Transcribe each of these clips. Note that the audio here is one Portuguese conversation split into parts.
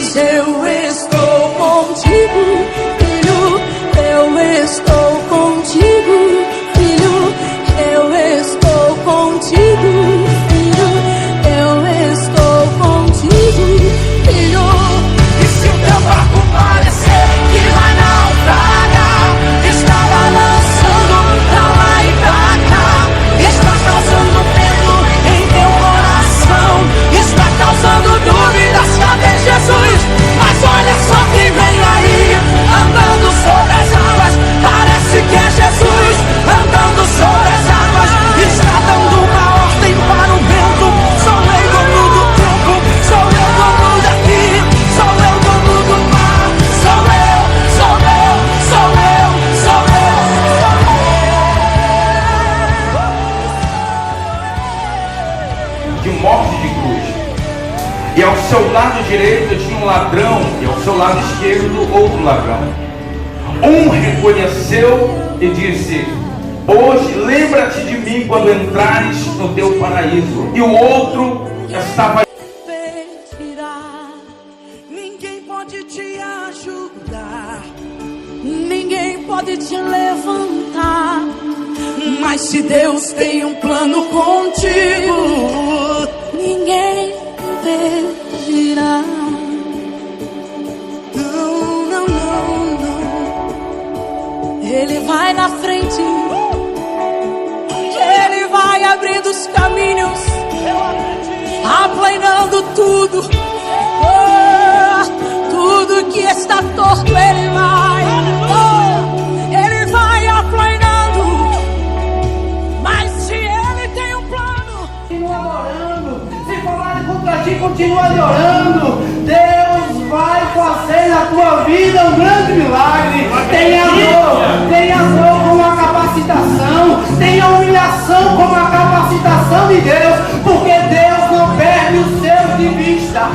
diz: eu estou contigo, filho, eu estou contigo, filho, eu estou contigo, filho, eu estou contigo, filho. E se o teu barco parecer que vai naufragar, está balançando pra lá e pra cá, está causando medo em teu coração, está causando dúvidas, cadê Jesus? Mas olha só quem vem aí, andando sobre as águas, parece que é Jesus, andando sobre as águas, está dando uma ordem para o vento. Sou eu dono do tempo, sou eu dono daqui, sou eu dono do mar, sou eu, sou eu, sou eu, sou eu. De morte de cruz. E ao seu lado direito tinha um ladrão, e ao seu lado esquerdo outro ladrão. Um reconheceu e disse: hoje lembra-te de mim quando entrares no teu paraíso. E o outro estava... Ninguém pode te ajudar, ninguém pode te levantar, mas se Deus tem um plano contigo, ninguém impedirá. Não, não, não, não. Ele vai na frente, Ele vai abrindo os caminhos, aplanando tudo. Tudo que está torto, Ele vai. Ele vai aplanando. Mas se Ele tem um plano, continua orando. Se falarem contra ti, continua orando. Deus vai fazer na tua vida um grande milagre. Tenha dor como a capacitação, tenha humilhação como a capacitação de Deus, porque Deus não perde os seus de vista.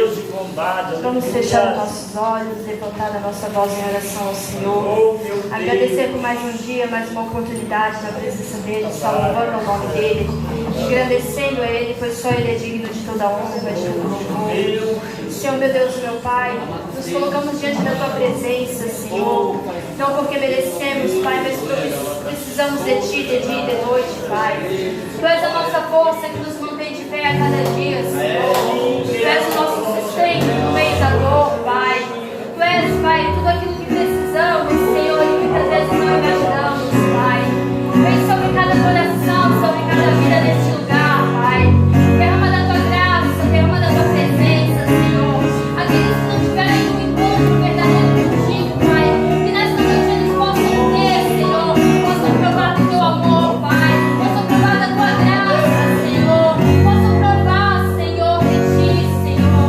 Deus de bondade. Vamos aleluia. fechar nossos olhos, levantar a nossa voz em oração ao Senhor. Oh, meu Deus. Agradecer por mais um dia, mais uma oportunidade na presença dEle, só louvando o nome dEle, engrandecendo a Ele, pois só Ele é digno de toda honra, de todo louvor. Senhor, meu Deus, meu Pai, nos colocamos diante da Tua presença, Senhor, não porque merecemos, Pai, mas porque precisamos de Ti de dia e de noite, Pai. Tu és a nossa força que nos mantém de pé a cada dia, Senhor. Tu és o nosso sustento no meio da dor, Pai. Tu és, Pai, tudo aquilo que precisamos, Senhor, e muitas vezes não imaginamos, Pai. Vem sobre cada coração, sobre cada vida neste lugar, Pai. Derrama da Tua graça, derrama da Tua presença, Senhor. Aqueles que não tiverem um encontro verdadeiro contigo, Pai, que nesta noite eles possam ter, Senhor, possam provar do Teu amor, Pai, possam provar da Tua graça, Senhor, possam provar, Senhor, de Ti, Senhor.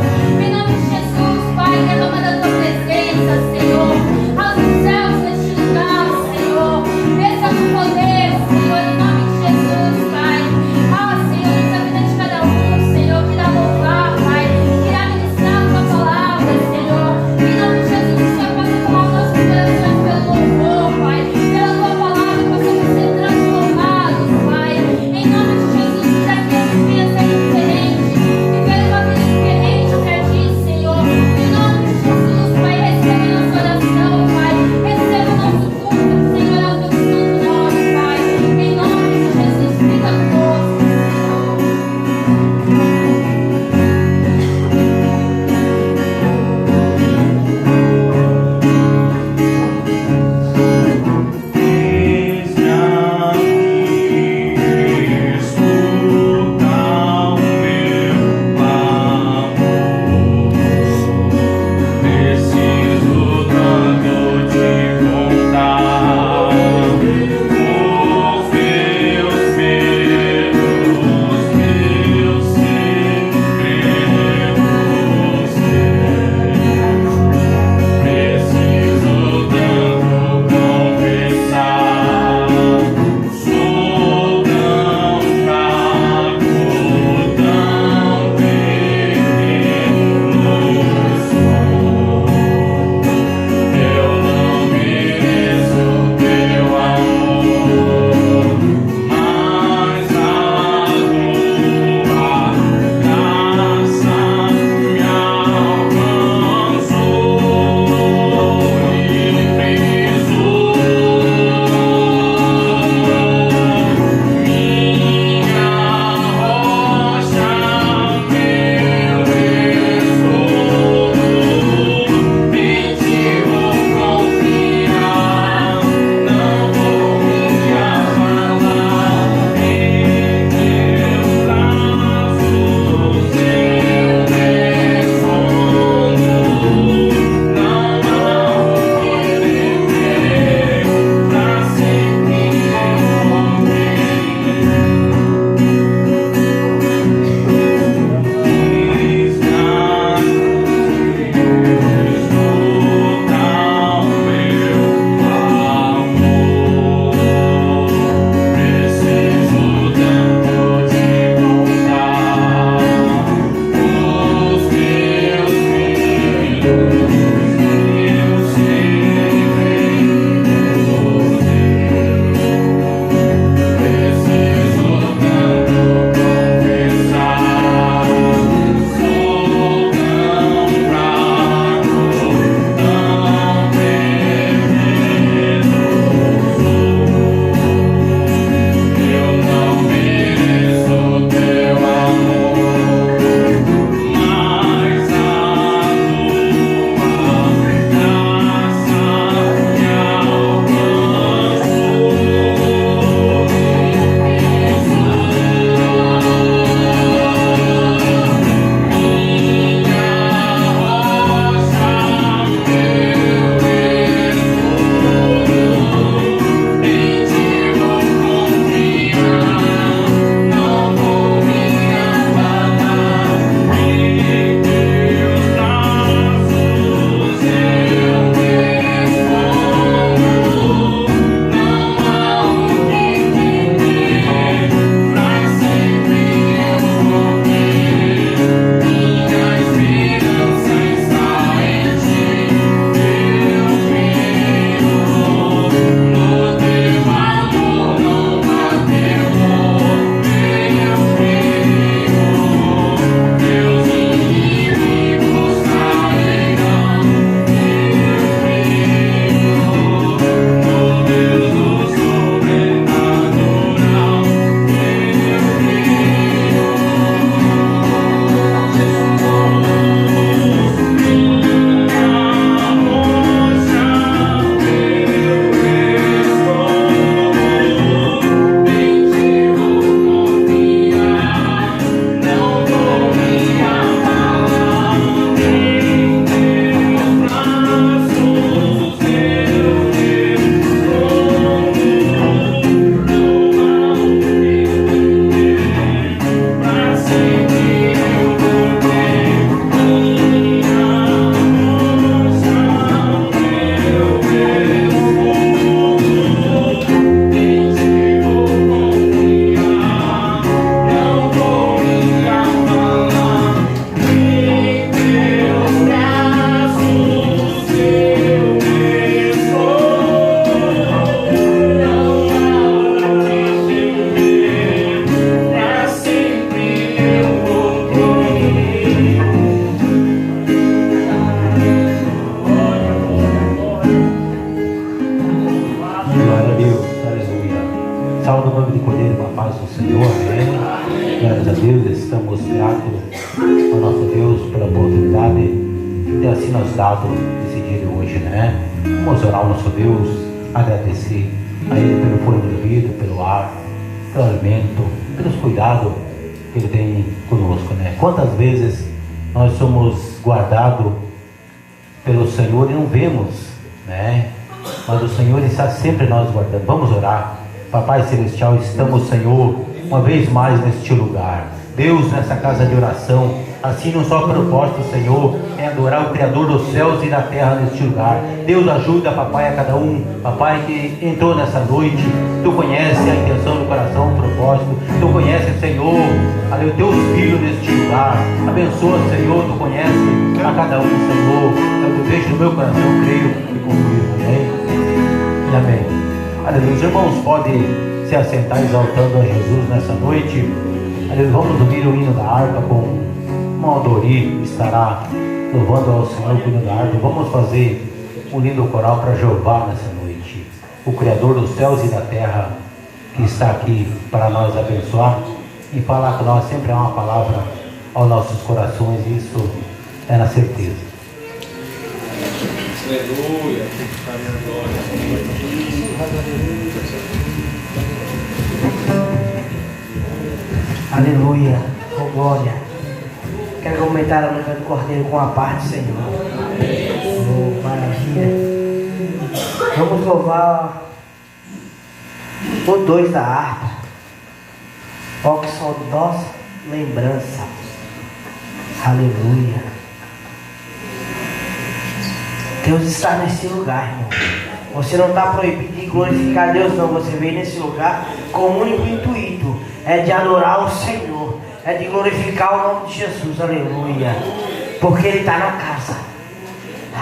ter assim nos dado esse dia de hoje, né? Vamos orar ao nosso Deus, agradecer a Ele pelo fôlego de vida, pelo ar, pelo alimento, pelos cuidados que Ele tem conosco, né? Quantas vezes nós somos guardados pelo Senhor e não vemos, né? Mas o Senhor está sempre nós guardando. Vamos orar. Papai Celestial, estamos, Senhor, uma vez mais neste lugar. Deus, nessa casa de oração, assim um só propósito, Senhor, é adorar o Criador dos céus e da terra neste lugar. Deus, ajuda, papai, a cada um, papai, que entrou nessa noite. Tu conhece a intenção do coração, o propósito. Tu conhece, Senhor, ali os teus filhos neste lugar. Abençoa, Senhor, tu conhece a cada um, Senhor. Eu deixo no meu coração, creio e confio. Amém. E amém. Aleluia. Os irmãos podem se assentar exaltando a Jesus nessa noite. Aleluia. Vamos ouvir o hino da harpa com Maldori, estará louvando ao Senhor com o hino da harpa. Vamos fazer um lindo coral para Jeová nessa noite, o Criador dos céus e da terra, que está aqui para nós abençoar e falar com nós. Sempre é uma palavra aos nossos corações, isso é na certeza. Aleluia. Aleluia, oh glória. Quero comentar a noiva do Cordeiro com a parte, Senhor. Oh, maravilha. Vamos louvar o 2 da harpa. Ó, que saudosa lembrança. Aleluia. Deus está nesse lugar, irmão. Você não está proibido de glorificar Deus, não. Você veio nesse lugar com o único intuito: é de adorar o Senhor, é de glorificar o nome de Jesus. Aleluia. Porque Ele está na casa.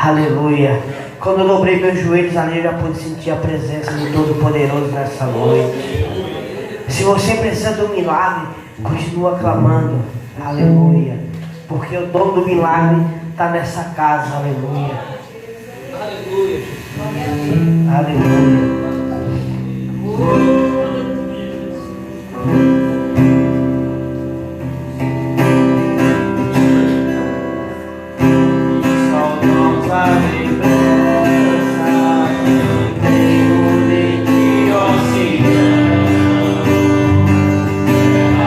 Aleluia. Quando eu dobrei meus joelhos ali, eu já pude sentir a presença do Todo-Poderoso nessa noite. Se você precisa do milagre, continua clamando. Aleluia. Porque o dono do milagre está nessa casa. Aleluia. Aleluia. Saudosa lembrança, tenho de ti, ó Senhor.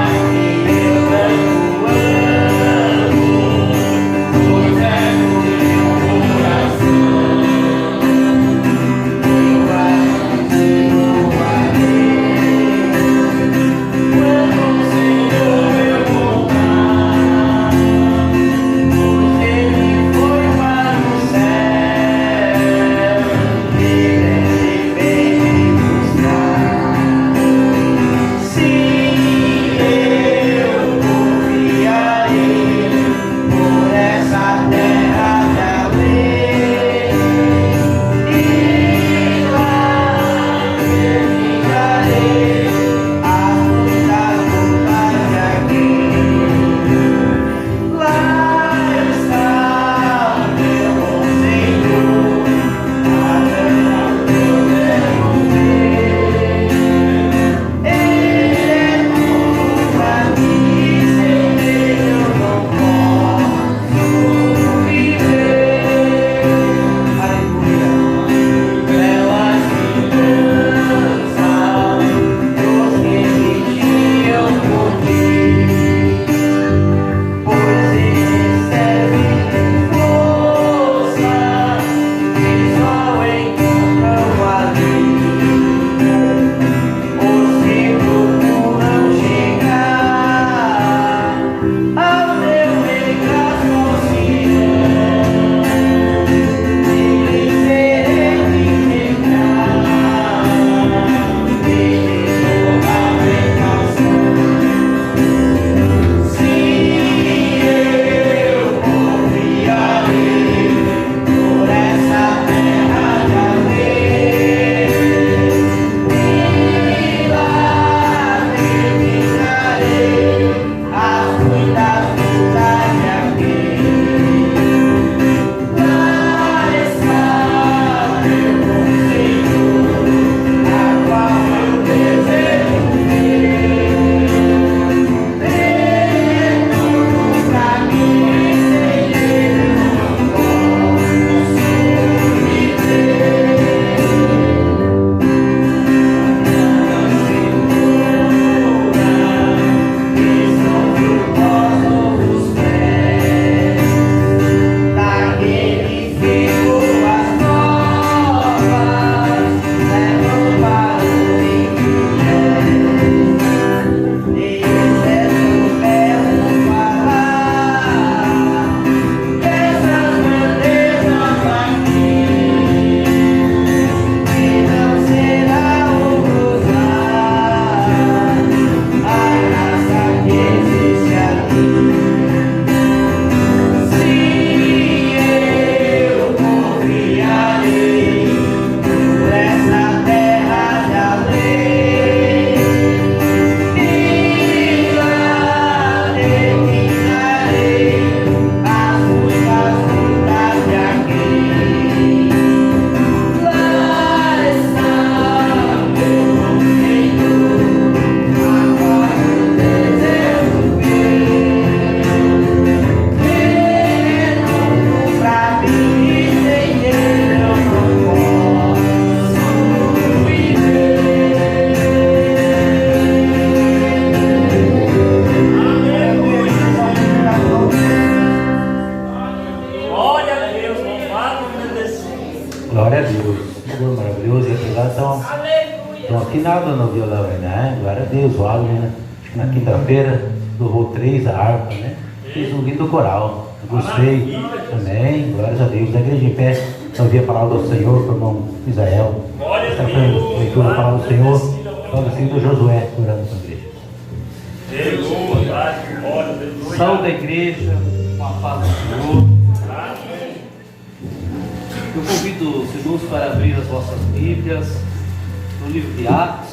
Aqui eu tanto amo, pois é do meu coração. Eu acho que Glória a Deus. Louvor maravilhoso. E aqui lá estão afinados no violão, né? Glória a Deus. O Alan, né? Acho que na quinta-feira louvou 3 a harpa, né? Fez um lindo coral. Eu gostei. Amém. Glórias a Deus. A igreja em pé. Ouvir a palavra do Senhor para o irmão Israel. Está fazendo leitura da palavra do Senhor. Traduzido do Josué, orando com a igreja. Saúde a igreja, com a paz do Senhor. Eu convido os irmãos para abrir as vossas Bíblias no livro de Atos.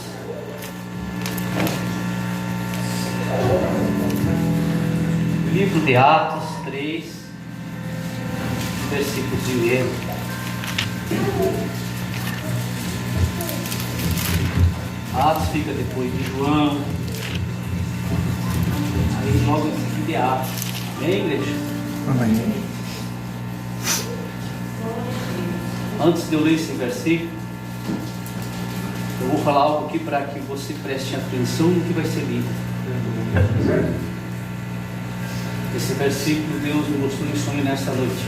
Livro de Atos 3, versículos de meio. Atos fica depois de João. Aí logo em seguida é Atos. Amém, igreja? Amém. Antes de eu ler esse versículo, eu vou falar algo aqui para que você preste atenção no que vai ser lido. Esse versículo Deus me mostrou em sonho nesta noite.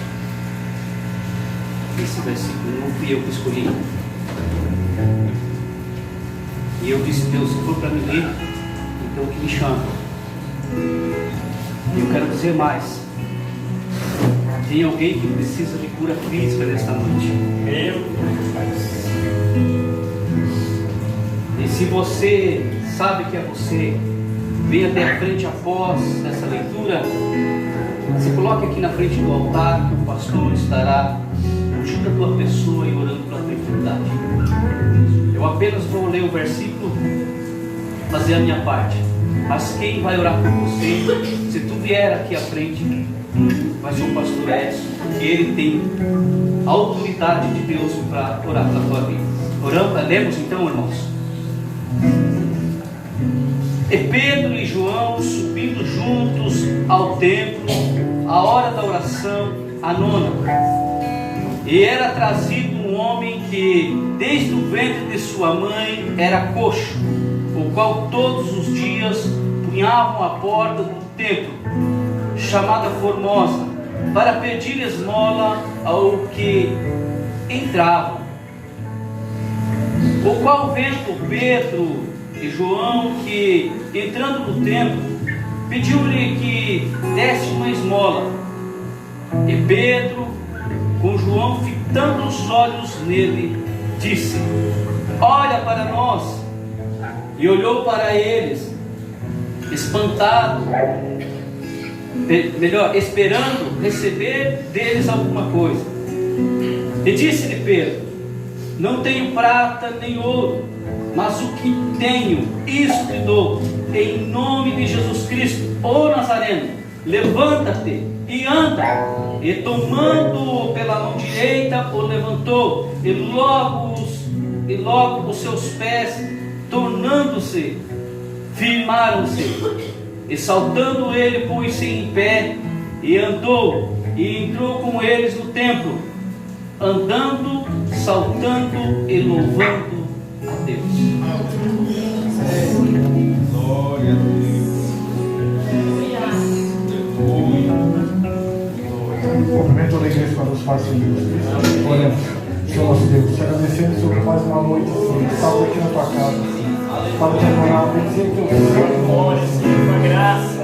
Esse versículo não fui eu que escolhi. E eu disse: Deus, se for para me ler, então que me chama. E eu quero dizer mais. Tem alguém que precisa de cura física nesta noite. E se você sabe que é você, venha até a frente após essa leitura. Se coloque aqui na frente do altar, que o pastor estará junto à tua pessoa e orando pela tua enfermidade. Eu apenas vou ler o versículo, fazer a minha parte. Mas quem vai orar por você, se tu vier aqui à frente, vai ser o pastor Edson, que ele tem a autoridade de Deus para orar pela tua vida. Lemos então, irmãos. E Pedro e João subindo juntos ao templo, a hora da oração, a 9ª. E era trazido um homem que, desde o ventre de sua mãe, era coxo, o qual todos os dias punhavam à porta do templo, chamada Formosa, para pedir esmola ao que entravam. O qual, vendo Pedro e João que, entrando no templo, pediu-lhe que desse uma esmola. E Pedro, com João fitando os olhos nele, disse: olha para nós. E olhou para eles, espantado, esperando receber deles alguma coisa. E disse-lhe Pedro: não tenho prata nem ouro, mas o que tenho, isso te dou. Em nome de Jesus Cristo, o Nazareno, levanta-te e anda. E tomando-o pela mão direita, o levantou, e logo os seus pés, tornando-se, firmaram-se. E saltando ele, pôs-se em pé, e andou, e entrou com eles no templo, andando, saltando e louvando a Deus. Glória a Deus. Cumprimento toda a igreja para os parceiros. Oremos, Senhor nosso Deus, te agradecendo, Senhor, por mais uma noite assim, salve aqui na tua casa, para te adorar, bendizer teu Senhor.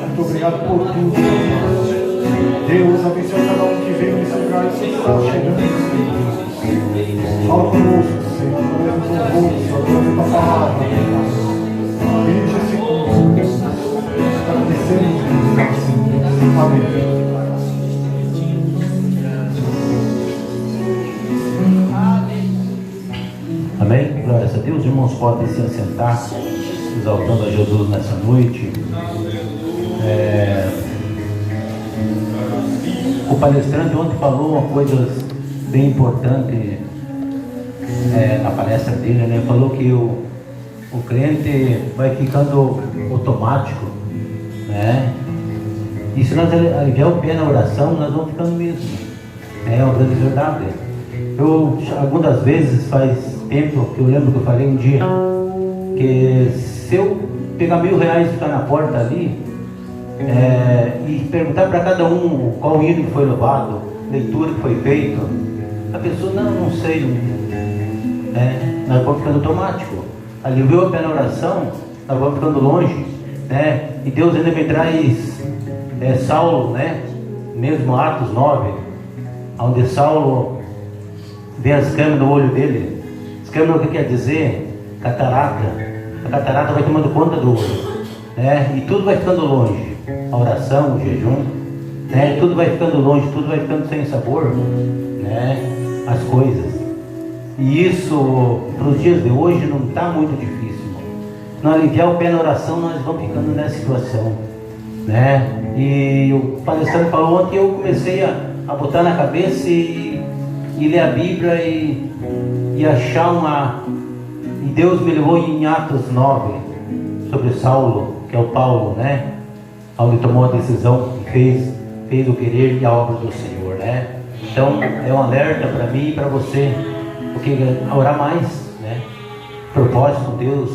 Muito obrigado por tudo, Deus, abençoe cada um que veio nesse lugar e sempre está chegando. Fala conosco, Senhor, oremos louvor, Senhor, oremos a tua palavra. Dirige esse culto, Deus. Agradecemos, Senhor. Amém. Amém? Glórias a Deus. Irmãos, podem se assentar, exaltando a Jesus nessa noite. O palestrante ontem falou uma coisa bem importante na palestra dele, né? Falou que o crente vai ficando automático, né? E se nós aliviar o pé na oração, nós vamos ficando mesmo. É uma grande verdade. Algumas vezes faz tempo que eu lembro que eu falei um dia que se eu pegar R$1.000 e ficar na porta ali e perguntar para cada um qual hino que foi louvado, leitura que foi feito, a pessoa, não sei, nós vamos ficando automático. Aliviou a pé na oração, nós vamos ficando longe, né? E Deus ainda me traz Saulo, né? Mesmo Atos 9, onde Saulo vê as câmeras no olho dele. As câmeras, o que quer dizer? Catarata. A catarata vai tomando conta do olho, né? E tudo vai ficando longe. A oração, o jejum, né? Tudo vai ficando longe, tudo vai ficando sem sabor, né? As coisas. E isso, para os dias de hoje, não está muito difícil. Se não aliviar o pé na oração, nós vamos ficando nessa situação, né? E o palestrante falou ontem, eu comecei a botar na cabeça e ler a Bíblia e achar uma... E Deus me levou em Atos 9, sobre Saulo, que é o Paulo, né? Onde tomou a decisão e fez o querer e a obra do Senhor, né? Então, é um alerta para mim e para você, porque orar mais, né? Propósito com Deus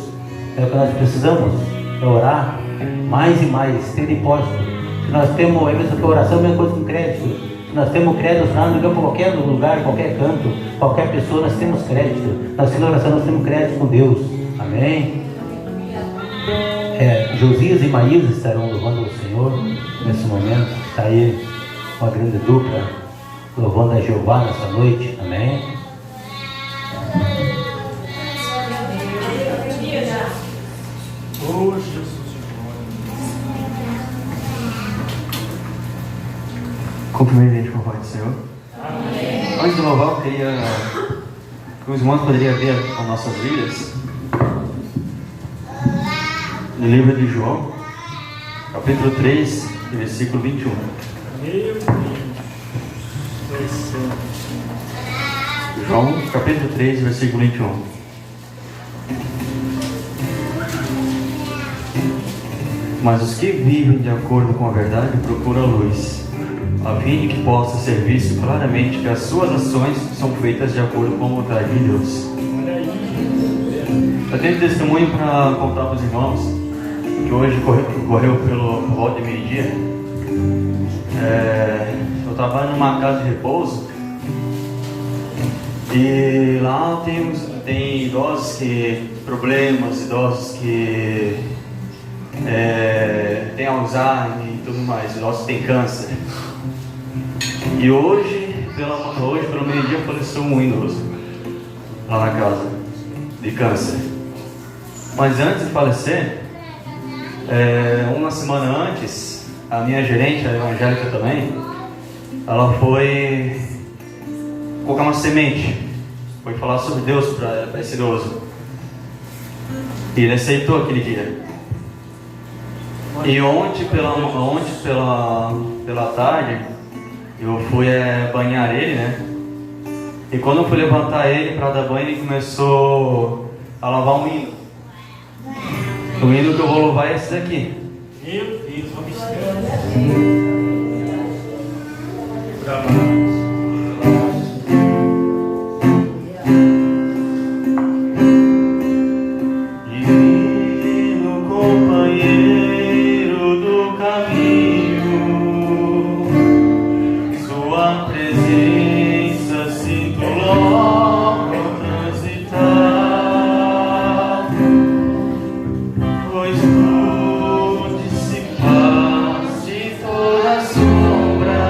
é o que nós precisamos, é orar mais e mais, ter depósito. Se nós temos, é mesmo que a oração é a mesma coisa com crédito. Se nós temos crédito, nós não ligamos para qualquer lugar, qualquer canto, qualquer pessoa, nós temos crédito. Nós temos oração, nós temos crédito com Deus. Amém? Josias e Maísa estarão louvando o Senhor nesse momento. Está aí uma grande dupla louvando a Jeová nessa noite. Amém? Oh, Jesus. Cumprimento a gente com a voz do Senhor. Amém. Antes de louvar, eu queria que os irmãos poderiam ver as nossas vidas no livro de João, capítulo 3, versículo 21. João, capítulo 3, versículo 21. Mas os que vivem de acordo com a verdade procuram a luz, a fim de que possa ser visto claramente que as suas ações são feitas de acordo com a vontade de Deus. Eu tenho testemunho para contar para os irmãos, que hoje correu pelo volta de meio-dia. Eu estava numa casa de repouso, e lá tem idosos que problemas, idosos que tem Alzheimer e tudo mais, idosos que têm câncer. E hoje pelo meio-dia faleceu um idoso lá na casa de câncer. Mas antes de falecer, uma semana antes, a minha gerente, a evangélica também, ela foi colocar uma semente, foi falar sobre Deus para esse idoso. E ele aceitou aquele dia. E ontem pela tarde, eu fui banhar ele, né? E quando eu fui levantar ele para dar banho, ele começou a lavar um hino. O hino que eu vou louvar é esse daqui. Meu Deus, Divino companheiro do caminho, sua presença sinto logo ao transitar, pois tu dissipaste toda sombra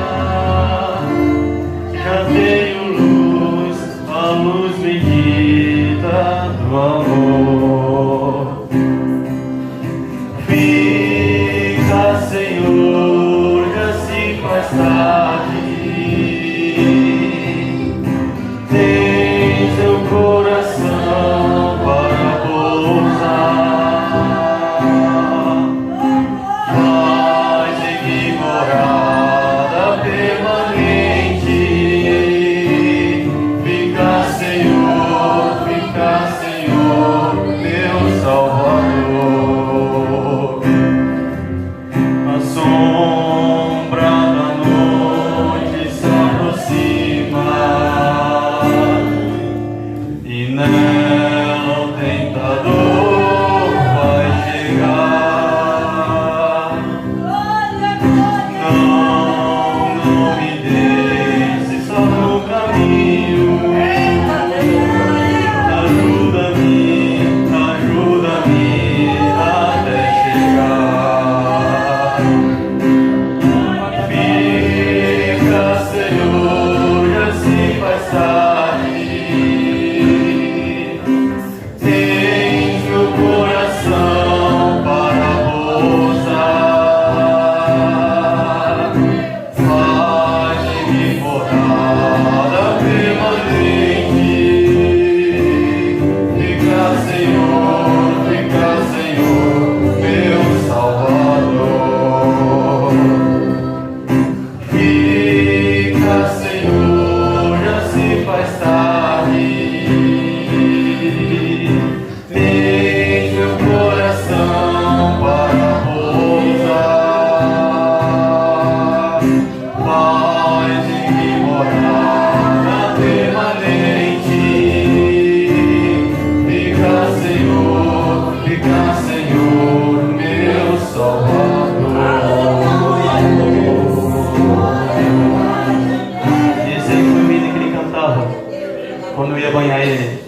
quando eu ia banhar ele.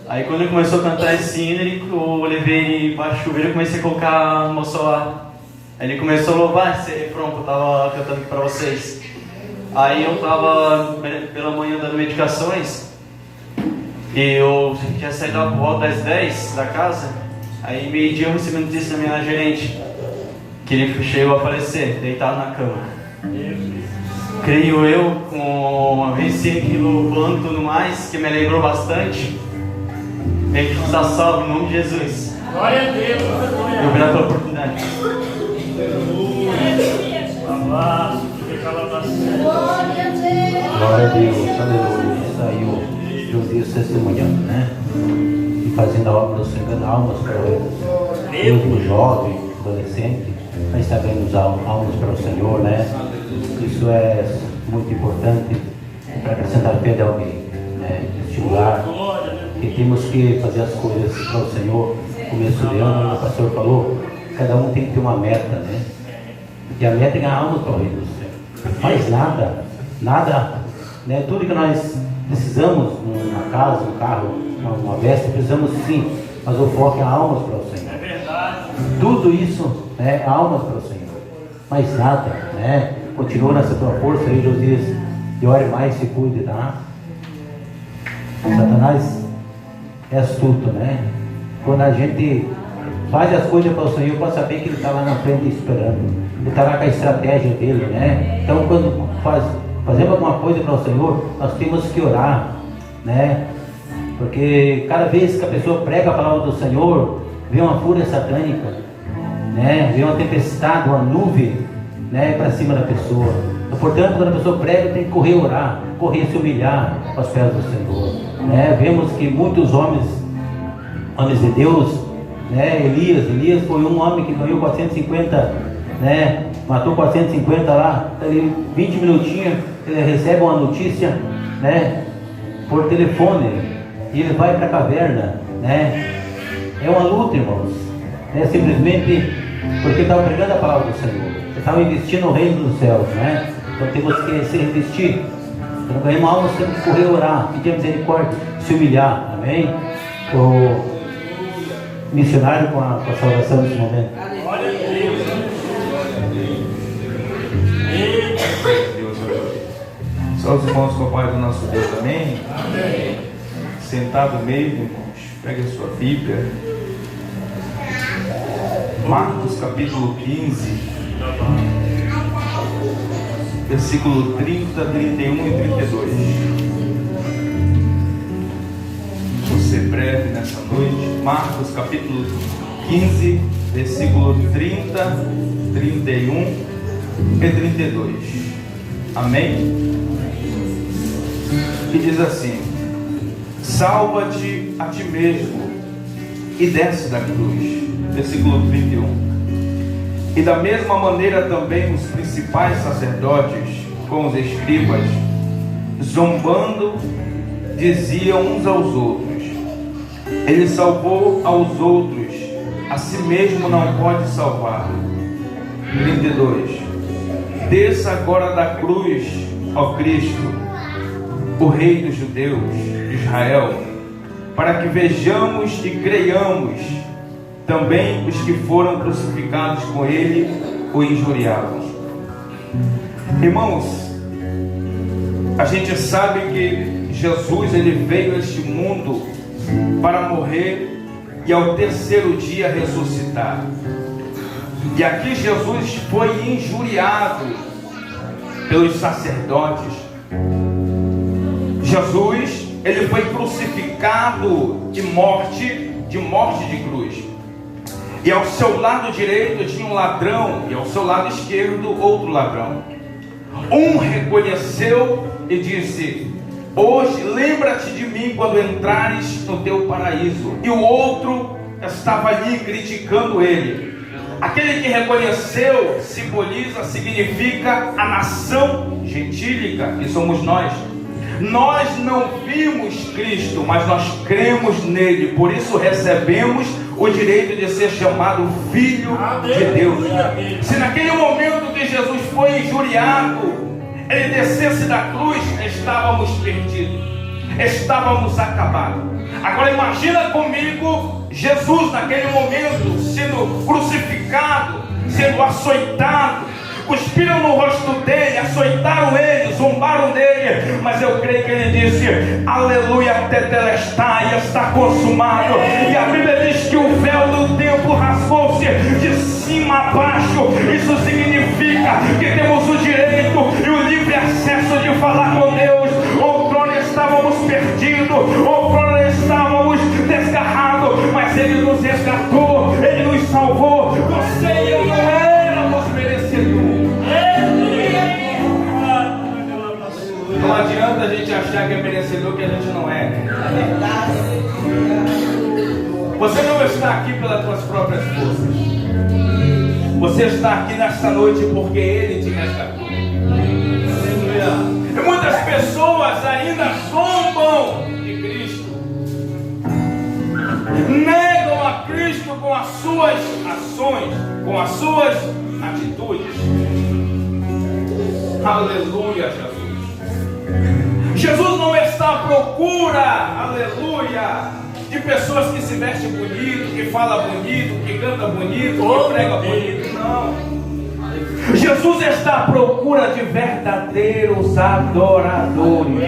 Aí quando ele começou a cantar esse hino, eu levei ele embaixo do chuveiro e comecei a colocar no meu celular. Aí ele começou a louvar esse refrão que eu tava cantando aqui pra vocês. Aí eu tava pela manhã dando medicações e eu tinha saído por volta das 10 da casa. Aí meio-dia eu recebi notícia da minha gerente que ele chegou a falecer, deitado na cama. Creio eu, com uma vencida aqui louvando e tudo mais, que me lembrou bastante. Ele está salvo em nome de Jesus. Glória a Deus. E obrigado pela oportunidade. Glória a Deus, aleluia. Saiu Josias testemunhando, né? E fazendo a obra do Senhor, dando almas para ele. Mesmo jovem, adolescente, mas também nos almas para o Senhor, né? Isso é muito importante para acrescentar fé de alguém, né? Neste lugar, que temos que fazer as coisas para o Senhor. Começo de ano, o pastor falou, cada um tem que ter uma meta, né? E a meta é ganhar almas para o reino do Senhor. Mas nada, né? Tudo que nós precisamos, uma casa, um carro, uma veste, precisamos sim, mas o foco é almas para o Senhor. É verdade. Tudo isso, né, almas para o Senhor. Mas nada, né? Continua nessa tua força aí, Josias, e ore mais, se cuide, tá? Satanás é astuto, né? Quando a gente faz as coisas para o Senhor, pode saber que ele está lá na frente esperando. Ele está lá com a estratégia dele, né? Então, quando fazemos alguma coisa para o Senhor, nós temos que orar, né? Porque cada vez que a pessoa prega a palavra do Senhor, vem uma fúria satânica, né? Vem uma tempestade, uma nuvem, né? Para cima da pessoa. Então, portanto, quando a pessoa prega, tem que correr orar, correr se humilhar aos pés do Senhor, né? Vemos que muitos homens de Deus, né? Elias foi um homem que ganhou 450, né? Matou 450 lá, ali 20 minutinhos, ele recebe uma notícia, né? Por telefone, e ele vai para a caverna, né? É uma luta, irmãos, né? Simplesmente porque estava pregando a palavra do Senhor, estava investindo no reino dos céus, né? Então temos que se resistir. Quando ganhamos almas, temos que correr orar, pedir misericórdia, se humilhar, amém? O missionário com a salvação nesse momento. Glória a Deus. Só os irmãos com o Pai do nosso Deus, amém? Amém. Sentado mesmo, irmãos, pegue a sua Bíblia. Marcos capítulo 15, versículo 30, 31 e 32. Vou ser breve nessa noite. Marcos capítulo 15, versículo 30, 31 e 32. Amém? Que diz assim: salva-te a ti mesmo e desce da cruz. Versículo 31. E da mesma maneira também os principais sacerdotes com os escribas, zombando, diziam uns aos outros: ele salvou aos outros, a si mesmo não pode salvar. 32. Desça agora da cruz, ó Cristo, o Rei dos judeus, Israel, para que vejamos e creiamos. Também os que foram crucificados com ele o injuriavam. Irmãos, a gente sabe que Jesus, ele veio a este mundo para morrer e ao terceiro dia ressuscitar. E aqui Jesus foi injuriado pelos sacerdotes. Jesus, ele foi crucificado de morte de cruz. E ao seu lado direito tinha um ladrão, e ao seu lado esquerdo outro ladrão. Um reconheceu e disse: hoje lembra-te de mim quando entrares no teu paraíso. E o outro estava ali criticando ele. Aquele que reconheceu significa a nação gentílica, que somos nós. Nós não vimos Cristo, mas nós cremos nele, por isso recebemos o direito de ser chamado Filho de Deus. Se naquele momento que Jesus foi injuriado, ele descesse da cruz, estávamos perdidos. estávamos acabados. Agora imagina comigo Jesus naquele momento sendo crucificado, sendo açoitado. Cuspiram no rosto dele, açoitaram ele, zombaram dele, mas eu creio que ele disse: aleluia, tetelestai, está consumado. E a Bíblia diz que o véu do templo rasgou-se de cima a baixo. Isso significa que temos o direito e o livre acesso de falar com Deus. Outrora estávamos perdidos, outrora estávamos desgarrados, mas ele nos resgatou, ele nos salvou. Você e eu não éramos merecedores. Não adianta a gente achar que é merecedor, que a gente não é. Você não está aqui pelas suas próprias forças. Você está aqui nesta noite porque Ele te resgatou. E muitas pessoas ainda zombam de Cristo, negam a Cristo com as suas ações, com as suas atitudes. Aleluia, Jesus. Jesus não está à procura, aleluia, de pessoas que se vestem bonito, que falam bonito, que cantam bonito, que pregam bonito. Não. Jesus está à procura de verdadeiros adoradores.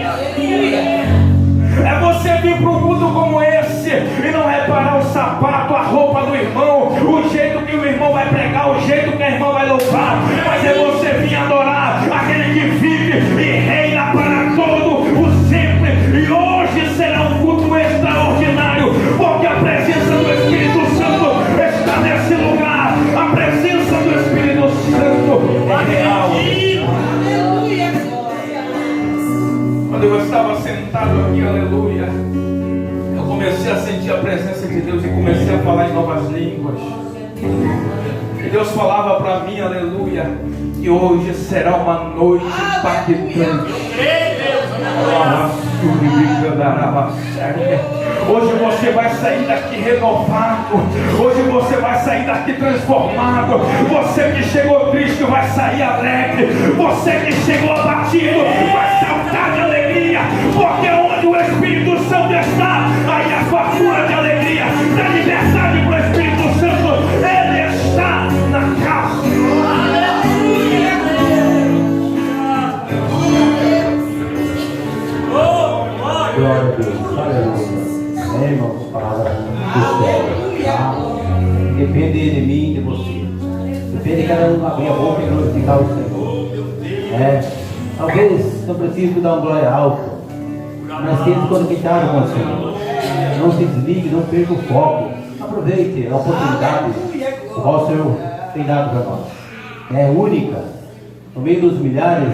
É você vir para um culto como esse e não reparar o sapato, a roupa do irmão, o jeito que o irmão vai pregar, o jeito que a irmã vai louvar, mas é você vir adorar aquele que vive e reina para todo o sempre. E hoje será um culto extraordinário, porque a presença do Espírito Santo está nesse lugar. A presença do Espírito Santo é real. Quando eu estava sentado aqui, aleluia, eu comecei a sentir a presença de Deus e comecei a falar em novas línguas. E Deus falava para mim, aleluia, que hoje será uma noite impactante. Hoje você vai sair daqui renovado. Hoje você vai sair daqui transformado. Você que chegou triste vai sair alegre. Você que chegou abatido vai saltar de alegria. Porque onde o Espírito Santo está, aí a fartura de alegria, da liberdade para o Espírito Santo, Ele está na casa. Glória a Deus, aleluia. Amém, irmãos? Palavra do céu. Tá? Depende de mim e de você. Depende de cada um abrir a boca e glorificar o Senhor. Talvez não precise dar uma glória alta, mas tente conectar com o Senhor. Não se desligue, não perca o foco. Aproveite a oportunidade que o Senhor tem dado para nós. É única. No meio dos milhares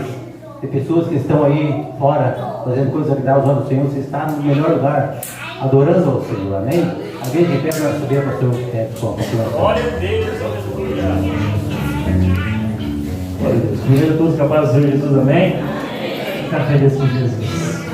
de pessoas que estão aí fora fazendo coisas que dá usando o Senhor, você está no melhor lugar, adorando ao Senhor, amém? Alguém de pé para saber para o seu tempo com a continuação. Glória a Deus, aleluia. Glória a Deus. Primeiro todos capazes de Jesus, amém? Fica feliz com Jesus.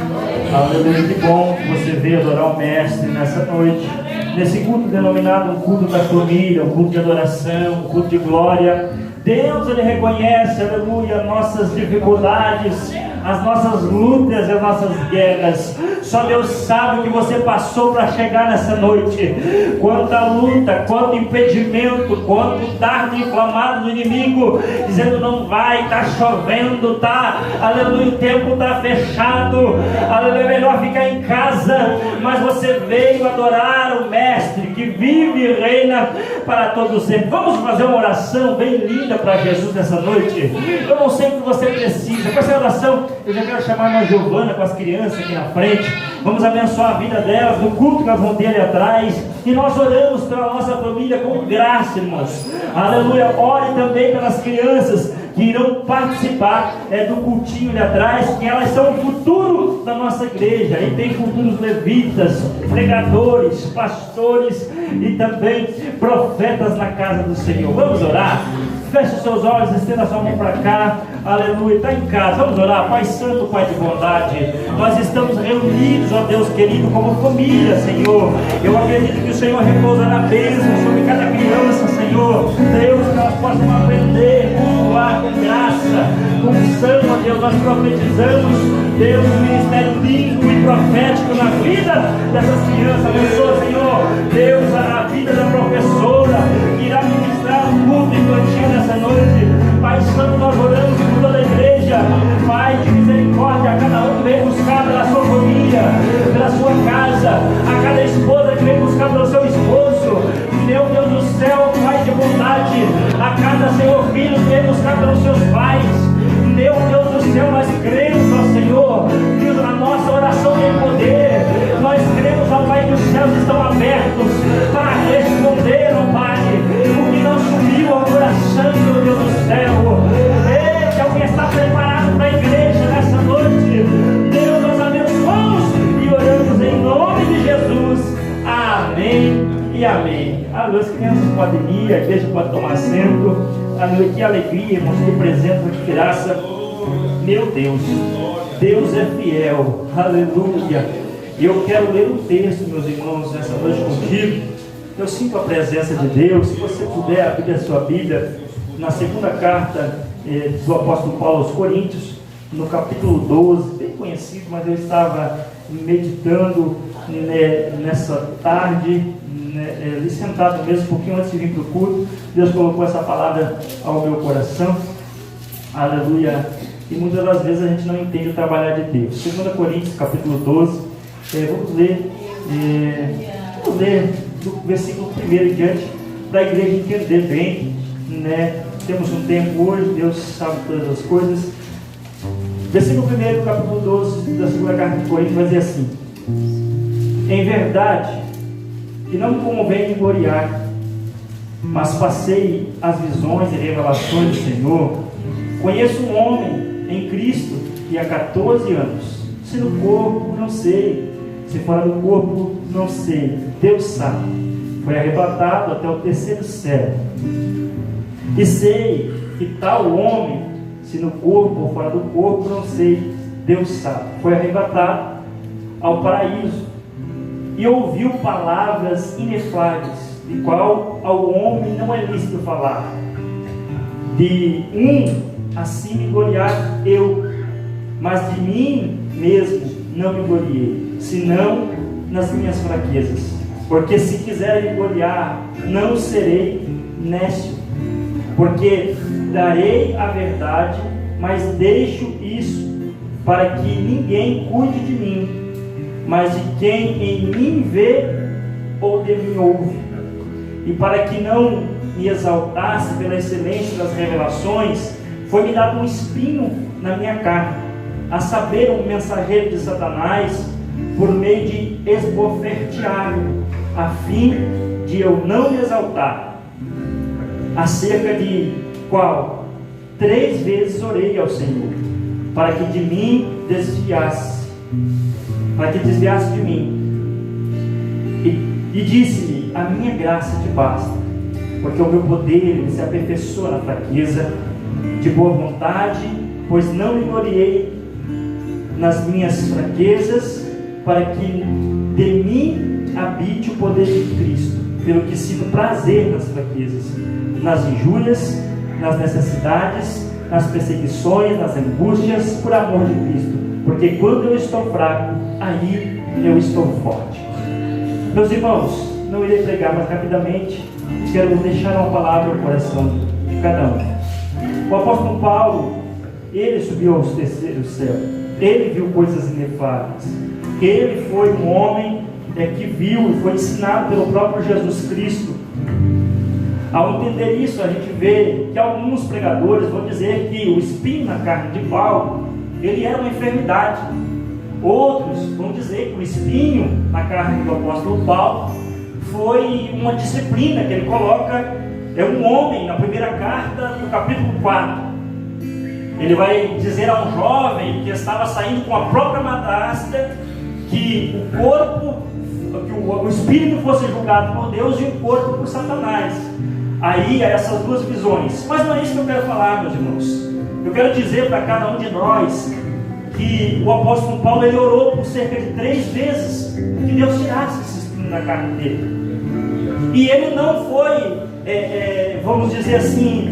Aleluia, que bom que você veio adorar o Mestre nessa noite, nesse culto denominado um culto da família, um culto de adoração, um culto de glória. Deus, Ele reconhece, aleluia, nossas dificuldades, as nossas lutas e as nossas guerras. Só Deus sabe o que você passou para chegar nessa noite. Quanta luta, quanto impedimento, quanto dardo inflamado do inimigo, dizendo não vai, está chovendo, aleluia, o tempo está fechado, aleluia, é melhor ficar em casa. Mas você veio adorar o Mestre que vive e reina para todos sempre. Vamos fazer uma oração bem linda para Jesus nessa noite. Eu não sei o que você precisa. Com essa oração eu já quero chamar a irmã Giovana com as crianças aqui na frente. Vamos abençoar a vida delas no culto que nós vamos ter ali atrás. E nós oramos pela nossa família com graça, irmãos. Aleluia. Ore também pelas crianças que irão participar do cultinho ali atrás, que elas são o futuro da nossa igreja. E tem futuros levitas, pregadores, pastores e também profetas na casa do Senhor. Vamos orar? Feche os seus olhos, estenda a sua mão para cá. Aleluia, está em casa. Vamos orar. Pai Santo, Pai de bondade, nós estamos reunidos, ó Deus querido, como família, Senhor. Eu acredito que o Senhor repousa na bênção sobre cada criança, Senhor. Deus, que elas possam aprender abençoar com graça, com unção, ó Deus. Nós profetizamos, Deus, um ministério lindo e profético na vida dessas crianças. Abençoa, Senhor, Deus, a vida da professora que irá ministrar um culto infantil nessa noite. Pai Santo, nós oramos por toda a igreja. Pai de misericórdia, a cada um que vem buscar pela sua família, pela sua casa, a cada esposa que vem buscar pelo seu esposo. Meu Deus do céu, Pai de bondade, a cada, Senhor, filho que vem buscar pelos seus pais. Meu Deus do céu, nós cremos, ó Senhor, Deus, a nossa oração tem poder. Nós cremos, ó Pai, que os céus estão abertos para responder, ó Pai, o que não subiu ao coração, meu Deus do céu. Ei, que alguém está preparado para a igreja nessa noite. Deus, nós abençoamos e oramos em nome de Jesus. Amém e amém. As crianças podem ir, a igreja pode tomar assento. Que alegria, irmãos, que presença, que graça. Meu Deus, Deus é fiel, aleluia. E eu quero ler um texto, meus irmãos, nessa noite contigo. Eu sinto a presença de Deus. Se você puder abrir a sua Bíblia na segunda carta do apóstolo Paulo aos Coríntios, no capítulo 12, bem conhecido, mas eu estava meditando nessa tarde, ali sentado mesmo, um pouquinho antes de vir para o culto. Deus colocou essa palavra ao meu coração, aleluia. E muitas das vezes a gente não entende o trabalhar de Deus. 2 Coríntios capítulo 12, vamos ler do versículo 1 em diante, para a igreja entender bem, né? Temos um tempo hoje, Deus sabe todas as coisas. Versículo 1 do capítulo 12 da segunda carta de Coríntios vai dizer assim: em verdade, que não me convém me gloriar, mas passei as visões e revelações do Senhor. Conheço um homem em Cristo que há 14 anos, se no corpo, não sei, se fora do corpo, não sei, Deus sabe, foi arrebatado até o terceiro céu. E sei que tal homem, se no corpo ou fora do corpo, não sei, Deus sabe, foi arrebatado ao paraíso, e ouviu palavras inefáveis, de qual ao homem não é lícito falar. De assim me gloriar eu, mas de mim mesmo não me gloriei, senão nas minhas fraquezas. Porque se quiser me gloriar, não serei nécio, porque darei a verdade, mas deixo isso para que ninguém cuide de mim, mas de quem em mim vê ou de mim ouve. E para que não me exaltasse pela excelência das revelações, foi-me dado um espinho na minha carne, a saber, um mensageiro de Satanás, por meio de esbofetear-me, a fim de eu não me exaltar, acerca de qual 3 vezes orei ao Senhor, para que de mim desviasse, para que desviasse de mim. E disse-me: a minha graça te basta, porque o meu poder se aperfeiçoa na fraqueza. De boa vontade, pois não me gloriei nas minhas fraquezas, para que de mim habite o poder de Cristo, pelo que sinto prazer nas fraquezas, nas injúrias, nas necessidades, nas perseguições, nas angústias, por amor de Cristo, porque quando eu estou fraco, aí eu estou forte. Meus irmãos, não irei pregar, mas rapidamente quero deixar uma palavra no coração de cada um. O apóstolo Paulo, ele subiu aos terceiros céus, ele viu coisas inefáveis, ele foi um homem que viu e foi ensinado pelo próprio Jesus Cristo. Ao entender isso, a gente vê que alguns pregadores vão dizer que o espinho na carne de Paulo, ele era uma enfermidade. Outros vão dizer que o espinho na carne do apóstolo Paulo foi uma disciplina que ele coloca. É um homem, na primeira carta, no capítulo 4. Ele vai dizer a um jovem que estava saindo com a própria madrasta que o corpo, que o espírito fosse julgado por Deus e o corpo por Satanás. Aí há essas duas visões. Mas não é isso que eu quero falar, meus irmãos. Eu quero dizer para cada um de nós que o apóstolo Paulo, ele orou por cerca de 3 vezes que Deus tirasse esse espinho da carne dele. E ele não foi, vamos dizer assim,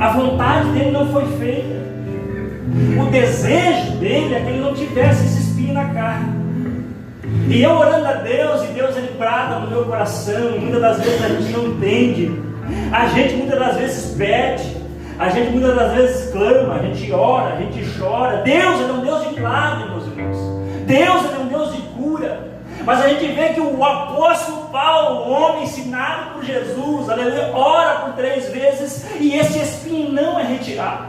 A vontade dele não foi feita. O desejo dele é que ele não tivesse esse espinho na carne. E eu orando a Deus, e Deus ele brada no meu coração. Muitas das vezes a gente não entende. A gente muitas das vezes pede. A gente muitas das vezes clama. A gente ora, a gente chora. Deus é um Deus de milagre, meus irmãos. Deus é um Deus de cura. Mas a gente vê que o apóstolo Paulo, o homem ensinado por Jesus, aleluia, ora por 3 vezes e esse espinho não é retirado.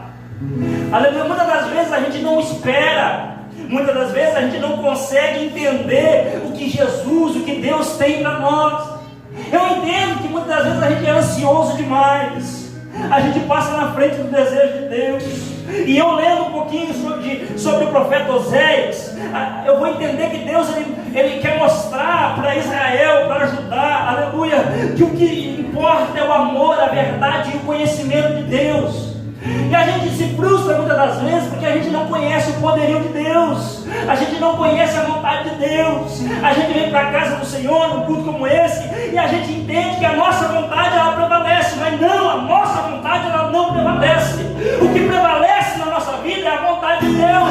Aleluia, muitas das vezes a gente não espera, muitas das vezes a gente não consegue entender o que Jesus, o que Deus tem para nós. Eu entendo que muitas das vezes a gente é ansioso demais, a gente passa na frente do desejo de Deus. E eu lendo um pouquinho sobre o profeta Oséias, eu vou entender que Deus ele quer mostrar para Israel, para Judá, aleluia, que o que importa é o amor, a verdade e o conhecimento de Deus. E a gente se frustra muitas das vezes porque a gente não conhece o poderio de Deus, a gente não conhece a vontade de Deus. A gente vem para a casa do Senhor num culto como esse e a gente entende que a nossa vontade ela prevalece, mas não, a nossa vontade ela não prevalece. O que prevalece na nossa vida é a vontade de Deus.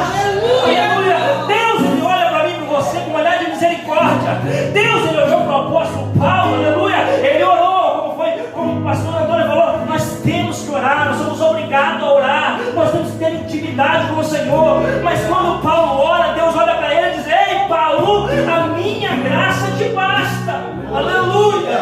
Aleluia! Deus ele olha para mim e para você com um olhar de misericórdia. Deus ele olhou para o apóstolo Paulo, aleluia! Ele orou, como o pastor Antônio falou, nós temos que orar, nós somos obrigados a orar, nós temos que ter intimidade com o Senhor. Mas quando Paulo ora, Deus olha para ele e diz: ei Paulo, a minha graça te basta. Aleluia!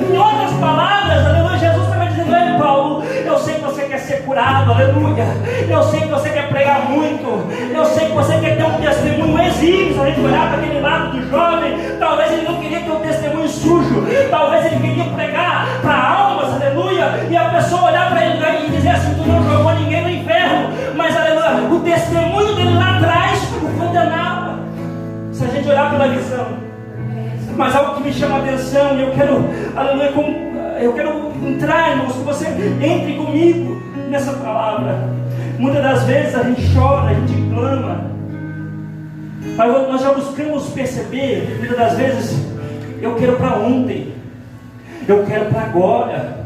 Em outras palavras, aleluia, Jesus estava dizendo: ei Paulo, eu sei que você quer ser curado, aleluia, eu sei que você quer pregar muito, eu sei que você quer ter um testemunho exímio. Se a gente olhar para aquele lado do jovem, talvez ele não queria ter um testemunho sujo, talvez ele queria pregar para almas, aleluia, e a pessoa olhar para ele e dizer assim: tu não jogou ninguém no inferno, mas aleluia, o testemunho dele lá atrás o condenava. Se a gente olhar pela visão, mas algo que me chama a atenção, e eu quero, aleluia, eu quero entrar, irmãos, que você entre comigo nessa palavra. Muitas das vezes a gente chora, a gente clama, mas nós já buscamos perceber que muitas das vezes eu quero para ontem, eu quero para agora.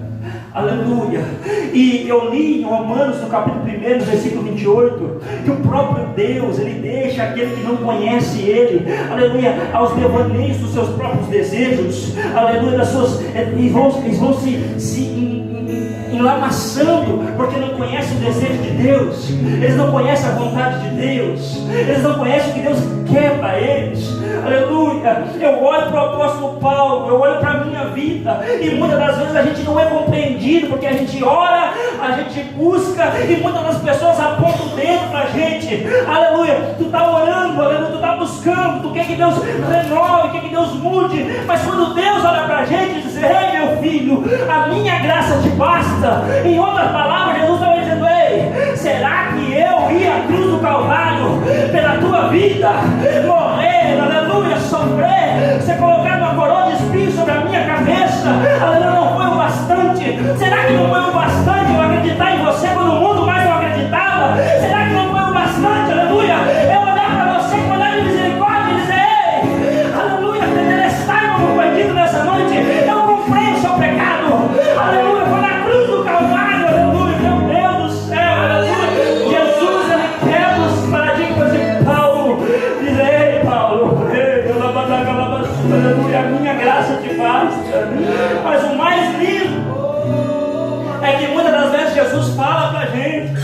Aleluia. E eu li em Romanos, no capítulo 1, no versículo 28, que o próprio Deus, ele deixa aquele que não conhece ele, aleluia, aos devaneios dos seus próprios desejos, aleluia, eles vão se enlamaçando, porque não conhecem o desejo de Deus, eles não conhecem a vontade de Deus, eles não conhecem o que Deus quer para eles. Aleluia. Eu olho para o apóstolo Paulo, eu olho para a minha vida, e muitas das vezes a gente não é compreendido, porque a gente ora, a gente busca, e muitas das pessoas apontam o dedo para a gente. Aleluia. Tu está orando, aleluia, tu está buscando, tu quer que Deus renove, quer que Deus mude, mas quando Deus olha para a gente e diz: ei meu filho, a minha graça te basta. Em outras palavras, Jesus estava dizendo: ei, será que eu ia à cruz do Calvário pela tua vida, morrer, aleluia, sofrer, você colocar uma coroa de espinhos sobre a minha cabeça, aleluia, não foi o bastante? Será que não foi o bastante eu acreditar em você quando o mundo mais não acreditava? Será que não foi o bastante, aleluia, eu olhar para você com olhar de misericórdia e dizer: ei, aleluia, tetelestai, como foi dito nessa noite, eu comprei o seu pecado, aleluia, foi na cruz do Calvário, aleluia, meu Deus do céu, aleluia. Jesus, ele quebra os paradigmas de Paulo, diz: ei Paulo, aleluia, a minha graça te basta. Mas o mais lindo é que muitas das vezes Jesus fala para a gente,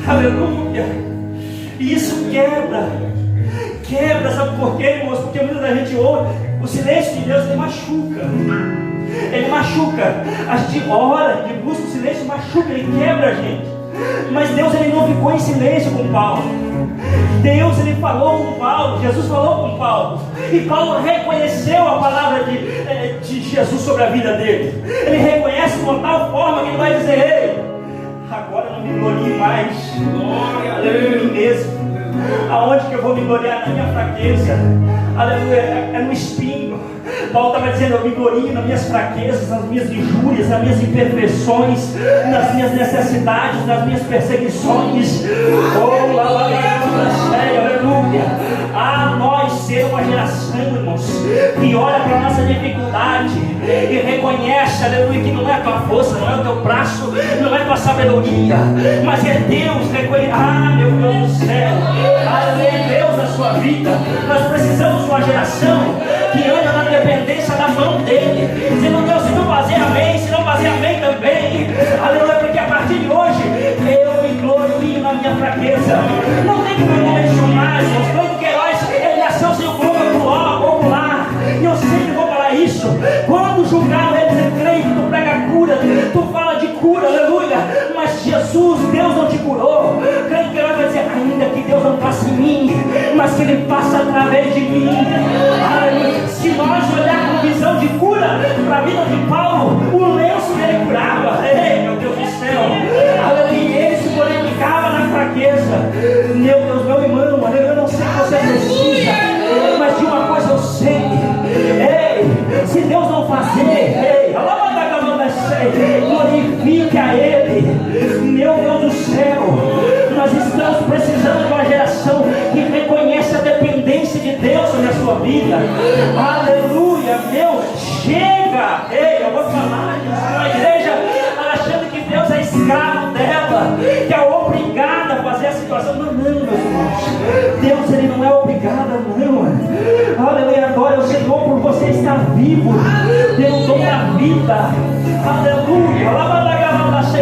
aleluia, e isso quebra, sabe por quê, irmãos? Porque muita da gente ouve, o silêncio de Deus ele machuca. Ele machuca, a gente ora, a gente busca o silêncio, machuca, ele quebra a gente. Mas Deus ele não ficou em silêncio com Paulo. Deus ele falou com Paulo, Jesus falou com Paulo, e Paulo reconheceu a palavra de Jesus sobre a vida dele. Ele reconhece de uma tal forma que ele vai dizer: ei, agora não me glorie mais, aleluia, em mim mesmo. Aonde que eu vou me gloriar? Na minha fraqueza, aleluia, é no espinho. Paulo estava dizendo: eu me glorio nas minhas fraquezas, nas minhas injúrias, nas minhas imperfeições, nas minhas necessidades, nas minhas perseguições. Oh, aleluia. A nós ser uma geração, irmãos, que olha para a nossa dificuldade e reconhece, aleluia, que não é a tua força, não é o teu braço, não é a tua sabedoria, mas é Deus. Reconhece, meu Deus do céu, aleluia, Deus na sua vida. Nós precisamos de uma geração que anda na dependência da mão dele, dizendo: Deus, se não fazer amém, se não fazer amém também, aleluia, porque a partir de hoje eu me glorio na minha fraqueza. Não tem que me mencionar, irmãos. Cleito Queiroz, ele nasceu sem o globo popular, e eu sempre vou falar isso. Quando julgaram ele, dizer: Cleito, tu prega cura, tu fala de cura, aleluia, mas Jesus, Deus não te curou. Cleito Queiroz vai dizer: ainda que Deus não faça em mim, mas que ele faça através de mim. Aleluia. Se nós olharmos com visão de cura para a vida de Paulo, o lenço dele curava. Ei, meu Deus do céu, aleluia, ele se glorificava na fraqueza. Meu Deus, meu irmão, aleluia, eu não sei o que você precisa, mas de uma coisa eu sei: ei, se Deus não fazer, ei, glorifique a Ele. Meu Deus do céu, nós estamos precisando de uma geração que reconhece a dependência de Deus sobre a sua vida. Aleluia, meu, chega. Ei, eu vou falar isso na igreja, achando que Deus é escravo dela, que é obrigada a fazer a situação. Não, meus irmãos, Deus, ele não é obrigado, não. Aleluia, adora o Senhor por você estar vivo, ter o dom da vida. Aleluia,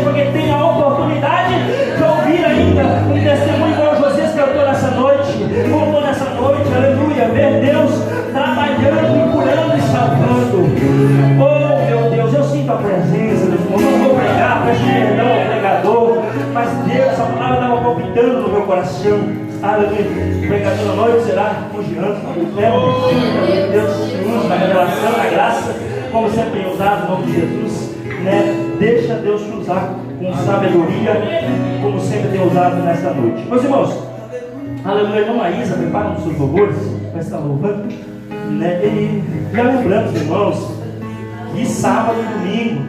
porque tem a oportunidade de ouvir ainda um testemunho igual José cantou nessa noite, contou nessa noite, aleluia, ver Deus trabalhando e curando e salvando. Oh, meu Deus, eu sinto a presença do Senhor. Não vou pregar, peço perdão ao pregador, mas Deus, essa palavra estava palpitando no meu coração. Aleluia, o pregador da noite será o Jean, Deus nos na revelação, na graça, como sempre tem usado o nome de Jesus, né? Deixa Deus te usar com sabedoria, como sempre tem usado nesta noite. Meus irmãos, aleluia, irmã Maísa, prepara os seus louvores, vai estar louvando, né? E já lembramos, irmãos, que sábado e domingo,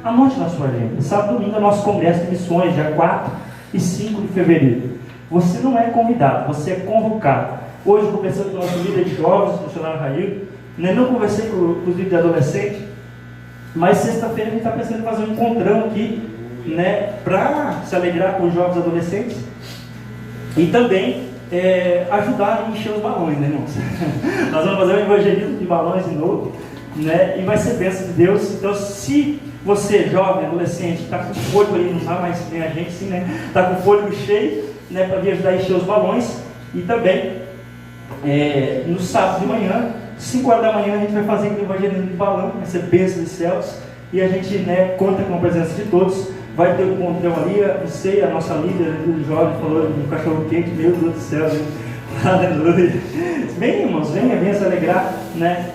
anote na sua agenda, sábado e domingo é o nosso congresso de missões, dia 4 e 5 de fevereiro. Você não é convidado, você é convocado. Hoje, conversando com o nosso líder de jovens, o missionário Rail, né? Não conversei com os líderes de adolescente, mas sexta-feira a gente está pensando em fazer um encontrão aqui, né, para se alegrar com os jovens adolescentes e também ajudar a encher os balões, né, irmãos? Nós vamos fazer um evangelismo de balões de novo, né, e vai ser bênção de Deus. Então, se você, jovem, adolescente, está com fôlego aí, não está mais nem a gente, sim, né, está com fôlego cheio, né, para vir ajudar a encher os balões, e também no sábado de manhã, 5 horas da manhã, a gente vai fazer aquele evangelismo de balão, vai ser bênção dos céus, e a gente, né, conta com a presença de todos. Vai ter um encontrão ali, eu sei, a nossa líder do jovem falou do cachorro quente, meu Deus do céu, né? Aleluia. Vem, irmãos, venha se alegrar, né?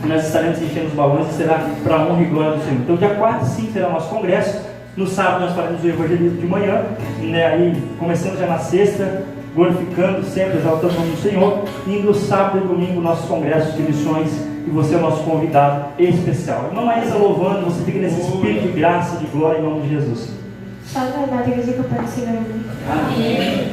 Nós estaremos enchendo os balões e será para a honra e glória do Senhor. Então, dia 4 sim será o nosso congresso. No sábado nós faremos o evangelismo de manhã, né? Aí começando já na sexta, glorificando sempre, exaltando o nome do Senhor. E no sábado e domingo nossos congressos de missões, e você é o nosso convidado especial. Irmã Maísa louvando, você fica nesse espírito de graça, de glória em nome de Jesus. Salve a amada igreja que eu quero ser. Amém.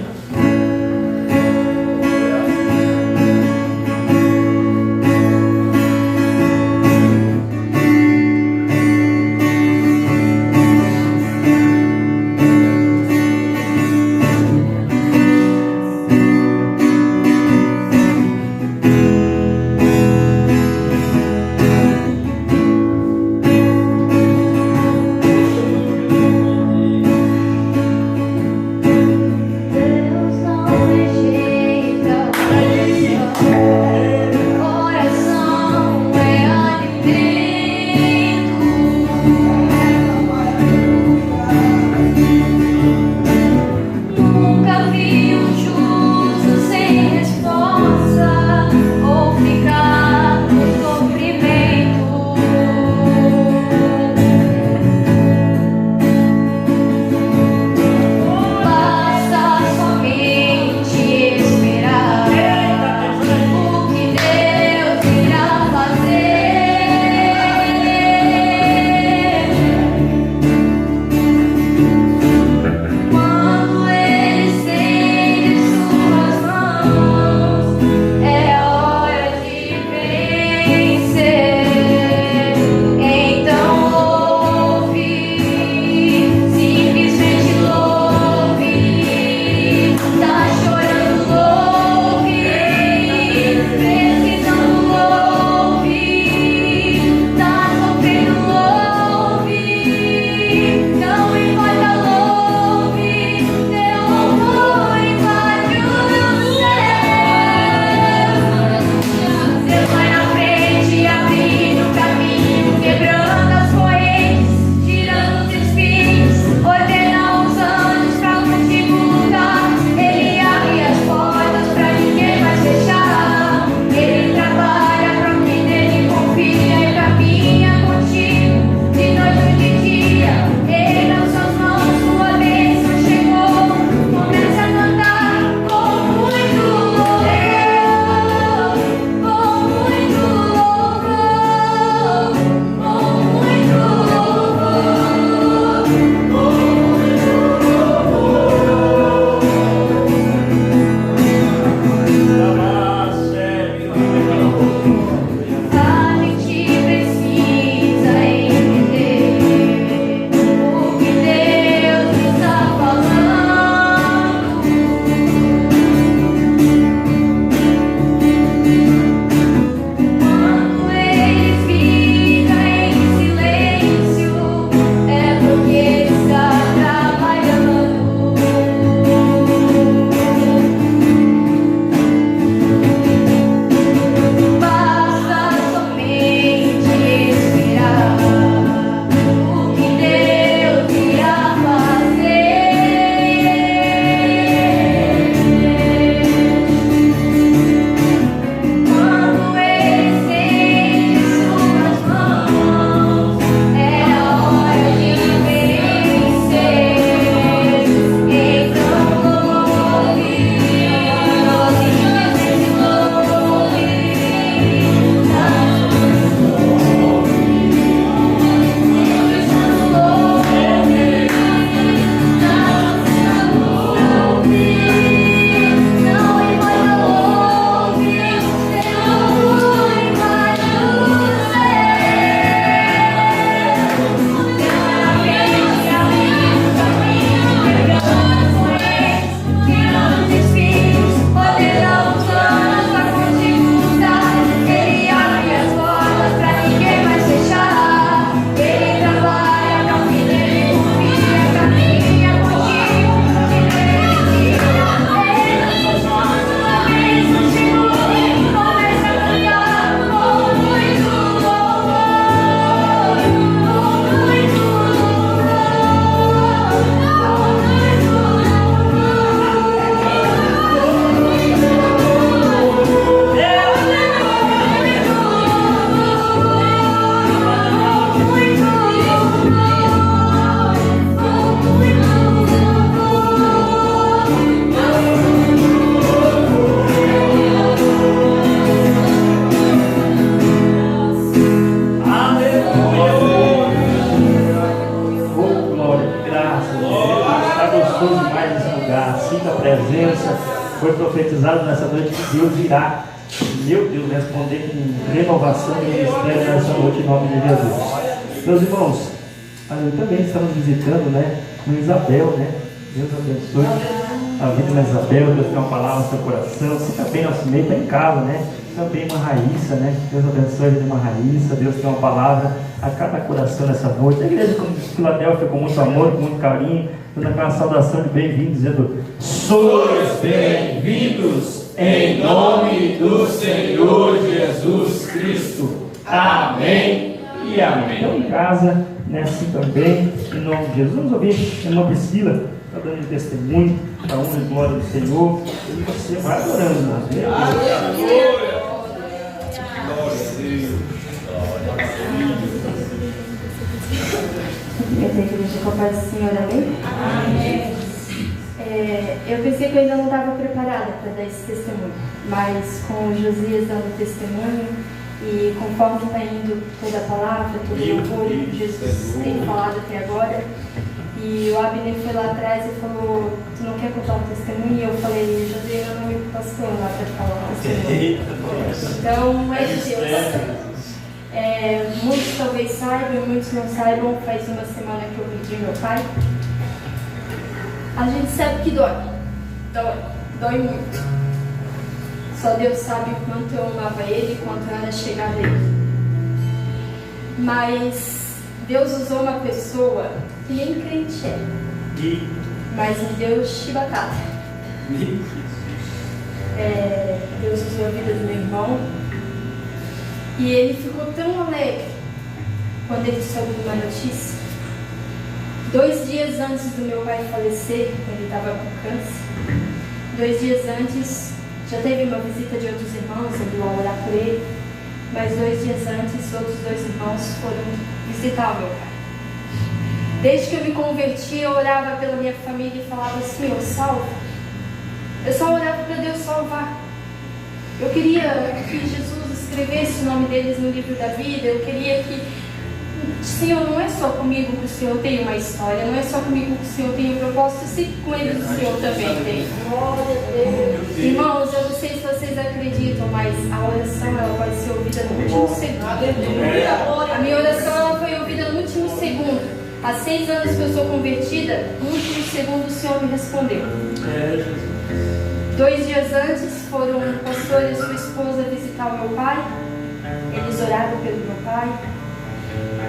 Foi profetizado nessa noite que Deus irá, meu Deus, responder com renovação do ministério nessa noite, em nome de Jesus. Meus irmãos, também estamos visitando, né, uma Isabel, né? Deus abençoe a vida da Isabel. Deus tem uma palavra no seu coração. Você também, nosso meio, está em casa, né? Também uma Raíssa, né? Deus abençoe a vida de uma Raíssa. Deus tem uma palavra a cada coração nessa noite. A igreja de Filadélfia, com muito amor, com muito carinho, dando aquela saudação de bem-vindos, dizendo: sois bem-vindos em nome do Senhor Jesus Cristo. Amém e amém. Então, em casa, né, assim também, em nome de Jesus. Vamos ouvir a irmã Priscila, está dando testemunho da honra e glória do Senhor. E você vai adorando, irmãos. Igreja, com a paz do Senhor, amém? Amém. Eu pensei que eu ainda não estava preparada para dar esse testemunho, mas com o Josias dando testemunho e conforme está indo toda a palavra, todo o louvor que Jesus tem falado até agora, e o Abner foi lá atrás e falou: tu não quer contar um testemunho? E eu falei: Josias, meu nome é pastor lá para falar um testemunho. Então é de Deus. Muitos talvez saibam, muitos não saibam. Faz uma semana que eu perdi meu pai. A gente sabe que dói muito. Só Deus sabe o quanto eu amava ele, quanto era chegar nele. Mas Deus usou uma pessoa que nem crente é, mas em Deus chibatada. Deus usou a vida do meu irmão e ele ficou tão alegre quando ele soube de uma notícia. 2 dias antes do meu pai falecer, ele estava com câncer, 2 dias antes já teve uma visita de outros irmãos, indo lá orar por ele, mas 2 dias antes, outros 2 irmãos foram visitar o meu pai. Desde que eu me converti, eu orava pela minha família e falava: Senhor, salva. Eu só orava para Deus salvar. Eu queria que Jesus escrevesse o nome deles no livro da vida. Eu queria que, Senhor, não é só comigo que o Senhor tem uma história, não é só comigo que o Senhor tem um propósito, eu sei que com eles o Senhor também tem. Irmãos, eu não sei se vocês acreditam, mas a oração ela pode ser ouvida no último segundo. A minha oração ela foi ouvida no último segundo. Há 6 anos que eu sou convertida, no último segundo o Senhor me respondeu. 2 dias antes foram o pastor e sua esposa visitar o meu pai. Eles oraram pelo meu pai.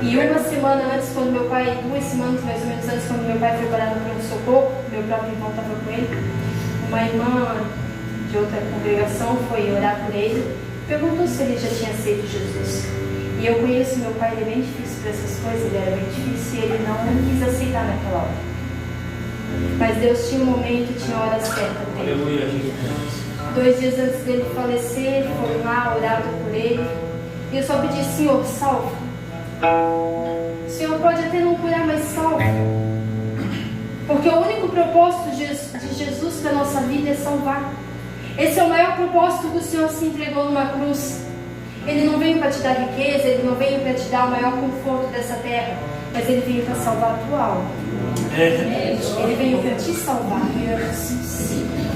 E 1 semana antes, quando meu pai, 2 semanas mais ou menos antes, quando meu pai foi parar no pronto-socorro, meu próprio irmão estava com ele, uma irmã de outra congregação foi orar por ele, perguntou se ele já tinha aceito Jesus. E eu conheço meu pai, ele é bem difícil para essas coisas, ele era bem difícil e ele não quis aceitar naquela hora. Mas Deus tinha um momento, tinha a hora certa dele. 2 dias antes dele falecer, foram lá, oraram por ele. E eu só pedi: Senhor, salva. O Senhor pode até não curar, mas salva. Porque o único propósito de Jesus para a nossa vida é salvar. Esse é o maior propósito que o Senhor se entregou numa cruz. Ele não veio para te dar riqueza, ele não veio para te dar o maior conforto dessa terra, mas ele veio para salvar a tua alma. Ele veio para te salvar.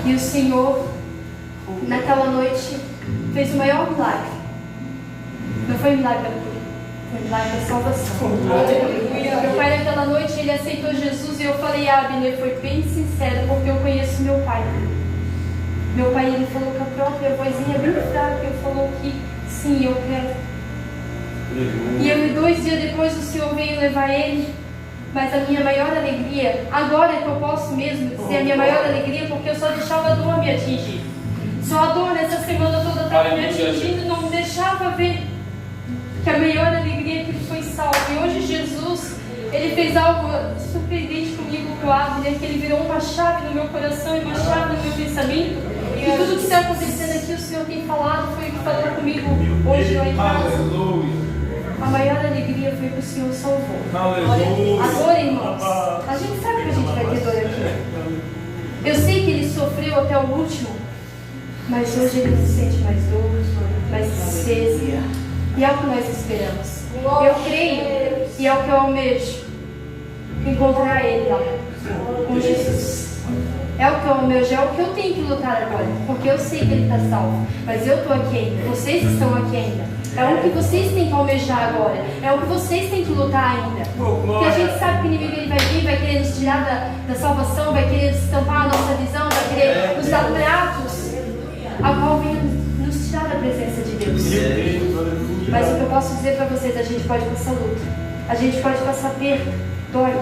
E o Senhor, naquela noite, fez o maior milagre. Não foi milagre da cura, foi milagre da salvação. Meu pai, naquela noite, ele aceitou Jesus e eu falei: Abner, foi bem sincero, porque eu conheço meu pai. Meu pai, ele falou com a própria vozinha bem fraca, ele falou que sim, eu quero. E 2 dias depois o Senhor veio levar ele. Mas a minha maior alegria, agora é que eu posso mesmo dizer a minha maior alegria, porque eu só deixava a dor me atingir. Só a dor nessa semana toda estava me atingindo, não me deixava ver que a maior alegria é que ele foi salvo. E hoje Jesus, ele fez algo surpreendente comigo, com o Abner, que ele virou uma chave no meu coração e uma chave no meu pensamento. E tudo que está acontecendo aqui, o Senhor tem falado, foi o que falou comigo hoje lá em casa. A maior alegria foi que o Senhor salvou. Agora, irmãos, a gente sabe que a gente vai ter dor aqui. Eu sei que ele sofreu até o último, mas hoje ele não sente mais dor, mais tristeza. E é o que nós esperamos. Eu creio e é o que eu almejo: encontrar ele lá, com Jesus. É o que eu almejo, é o que eu tenho que lutar agora. Porque eu sei que ele está salvo. Mas eu estou aqui ainda. Vocês estão aqui ainda. É o que vocês têm que almejar agora. É o que vocês têm que lutar ainda. Porque a gente sabe que o inimigo ele vai vir, vai querer nos tirar da salvação, vai querer estampar a nossa visão, vai querer nos dar pratos, a qual vem nos tirar da presença de Deus. Mas o que eu posso dizer para vocês, a gente pode passar luta, a gente pode passar perda, dói.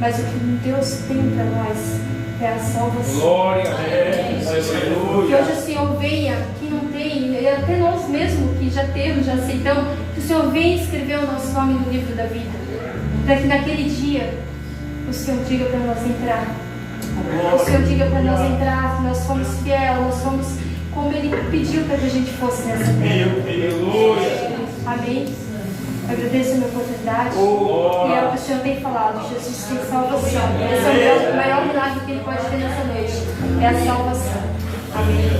Mas o que Deus tem para nós é a salvação. Glória a Deus. Que hoje o Senhor venha, que não tem, e até nós mesmos que já temos, já aceitamos, que o Senhor venha escrever o nosso nome no livro da vida, para que naquele dia o Senhor diga para nós entrar. O Senhor diga para nós entrar, que nós fomos fiel, nós fomos como Ele pediu para que a gente fosse nessa terra. Amém. Eu agradeço a minha oportunidade e é o que o Senhor tem falado. Jesus tem salvação. Esse é o maior milagre que Ele pode ter nessa noite. É a salvação. Amém.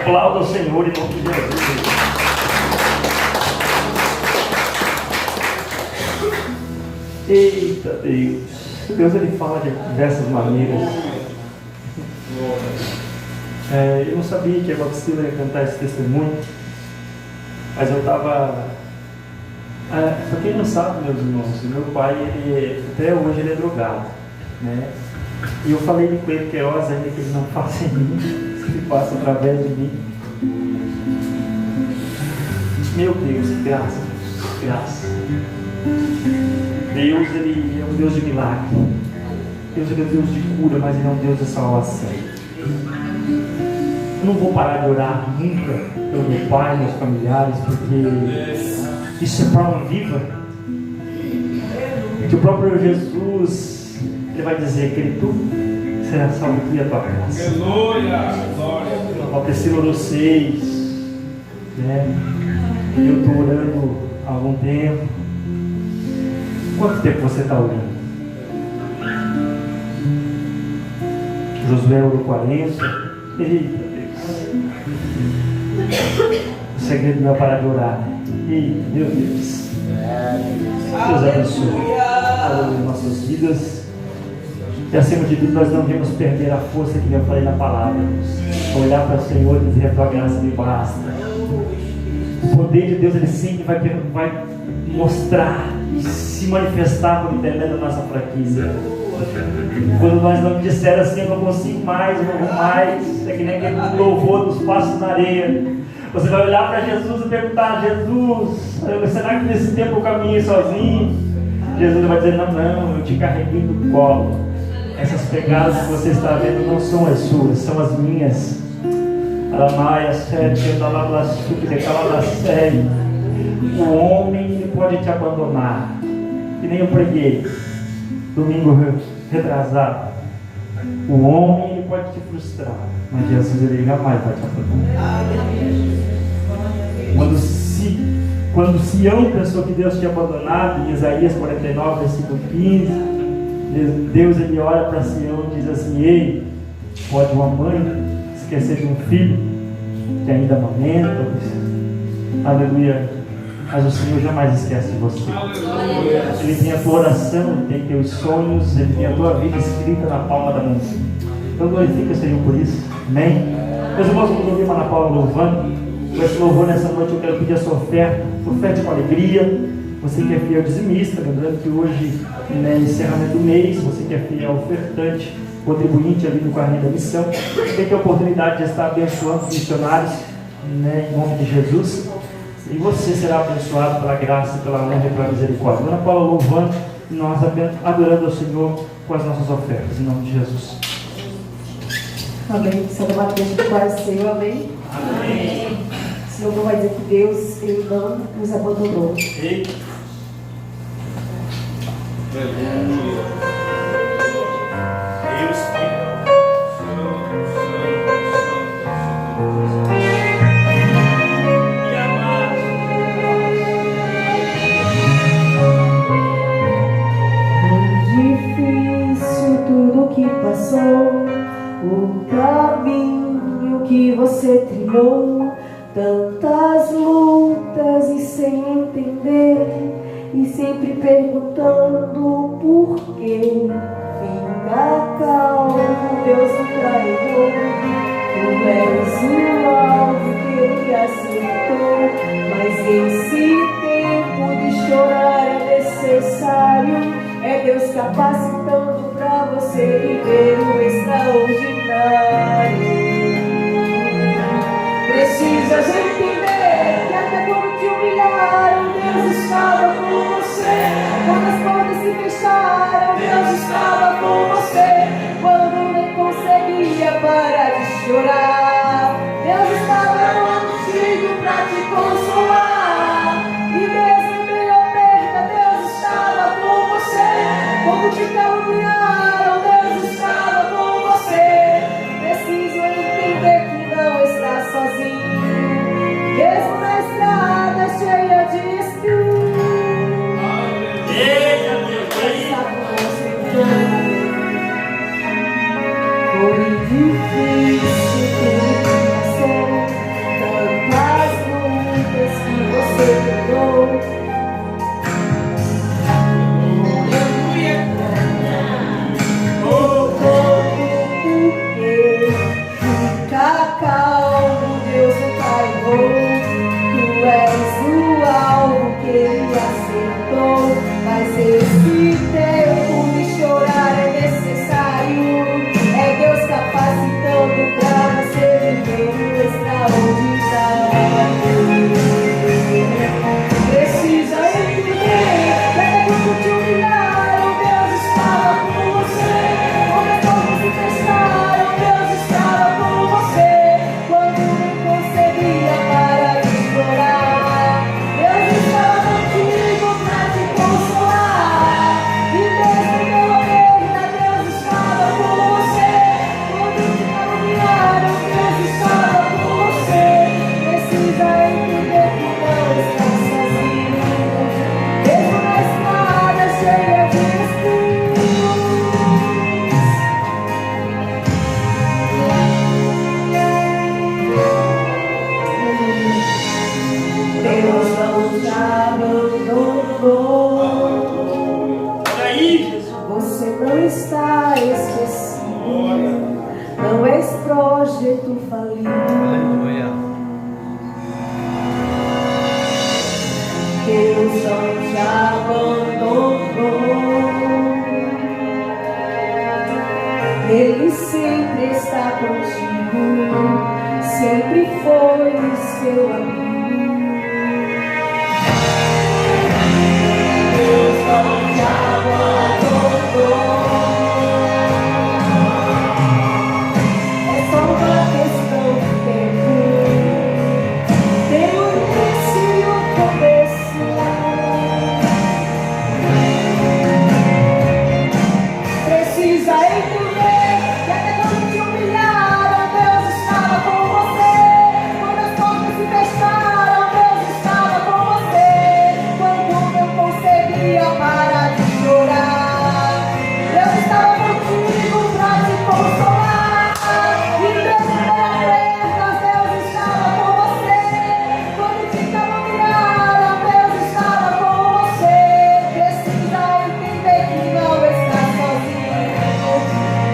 Aplauda o Senhor em nome de Jesus. Eita Deus. Deus ele fala de diversas maneiras. Eu não sabia que a Godzilla ia cantar esse testemunho, mas eu estava. Pra quem não sabe, meus irmãos, meu pai, até hoje ele é drogado, né? E eu falei com ele, Queiroz, ainda que ele não faça em mim, que ele passa através de mim. Meu Deus, que graça, que graça. Deus, ele é um Deus de milagre. Deus, ele é um Deus de cura, mas ele é um Deus de salvação. Eu não vou parar de orar nunca pelo meu pai, meus familiares, porque isso é prova viva. Que o próprio Jesus, ele vai dizer que tu será salvo aqui a tua casa. Aleluia! Glória! A Priscila orou 6, né? Eu estou orando há algum tempo. Quanto tempo você está orando? Josué orou 40. Eita Deus. O segredo não é parar de orar. Eita, meu Deus. Deus abençoe as nossas vidas. E acima de tudo, nós não devemos perder a força que eu falei na palavra. Olhar para o Senhor e dizer: a tua graça me basta. O poder de Deus, ele sempre vai mostrar e se manifestar quando entendendo a nossa fraqueza. Quando nós não dissermos assim: eu não consigo mais, eu não vou mais, é que nem aquele louvor dos passos na areia. Você vai olhar para Jesus e perguntar: Jesus, será que nesse tempo eu caminhei sozinho? Jesus vai dizer: não, eu te carreguei no colo. Essas pegadas que você está vendo não são as suas, são as minhas. O homem ele pode te abandonar, que nem eu preguei domingo retrasado. O homem ele pode te frustrar, mas Jesus ele jamais vai te abandonar. Quando Sião pensou que Deus tinha abandonado, em Isaías 49, versículo 15, Deus ele olha para Sião e diz assim: ei, pode uma mãe esquecer de um filho que ainda amamenta? Aleluia. Mas o Senhor jamais esquece de você. Ele tem a tua oração, ele tem teus sonhos, ele tem a tua vida escrita na palma da mão. Então glorifica o Senhor por isso. Amém? Meus irmãos, vamos ouvir a Ana Paula louvando. Com esse louvor nessa noite eu quero pedir a sua oferta. Oferte com alegria. Você que é fiel dizimista, lembrando que hoje é encerramento do mês, você que é fiel ofertante, contribuinte ali no carrinho da missão, tem que a oportunidade de estar abençoando os missionários, né, em nome de Jesus. E você será abençoado pela graça, pela honra e pela misericórdia. Ana Paula louvando e nós adorando ao Senhor com as nossas ofertas, em nome de Jesus. Amém. Santa Maria de Paz, Senhor, amém? Amém. O Senhor vai dizer que Deus, Ele não nos abandonou. Eita. Difícil tudo que passou, o caminho que você trilhou, tantas lutas e sem entender, e sempre perguntando por quê. acalmo, Deus do traidor. Tu és o alvo que ele acertou, mas esse tempo de chorar é necessário. É Deus capacitando pra você viver o extraordinário. Precisas entender que até quando te humilharam, Deus estava com você. Quando as portas se fecharam, Deus estava com você. Quando nem conseguia parar de chorar, Deus estava contigo pra te consolar. E mesmo em meio à perda, Deus estava com você. Quando te caluniaram, Deus estava com você. Preciso entender que não está sozinho, mesmo na estrada cheia de espinhos. Eita, Deus, Está com você. Foi difícil tantas lutas que você pegou. Fica calmo, Deus o traidor. Tu és o alvo que ele acertou, mas esse tempo de chorar é necessário. É Deus capacitando pra você viver o extraordinário. Precisa entender que até quando te humilharam, Deus estava com você. Quando as portas se fecharam, Deus estava com você. Quando não conseguia parar de chorar, Deus estava contigo pra te consolar. E mesmo pela perda, Deus estava com você. Quando te caluniaram, Deus estava com você. Precisa entender que não está sozinho, mesmo na estrada cheia de espinhos. Deus não te abandonou. aí, Jesus. Você não está esquecido, não és projeto falido. Deus não te abandonou. Ele sempre está contigo, sempre foi seu amigo. Deus não te abandonou. É só uma questão de tempo. Tem o início e o começo. Precisa entender que até quando te humilharam, Deus estava com você. Quando as portas se fecharam, Deus estava com você. Quando não conseguia parar de chorar, Deus estava contigo pra te consolar. E mesmo pelas perdas, Deus estava com você. Quando te caluniaram, Deus estava com você. Precisa entender que não está sozinho,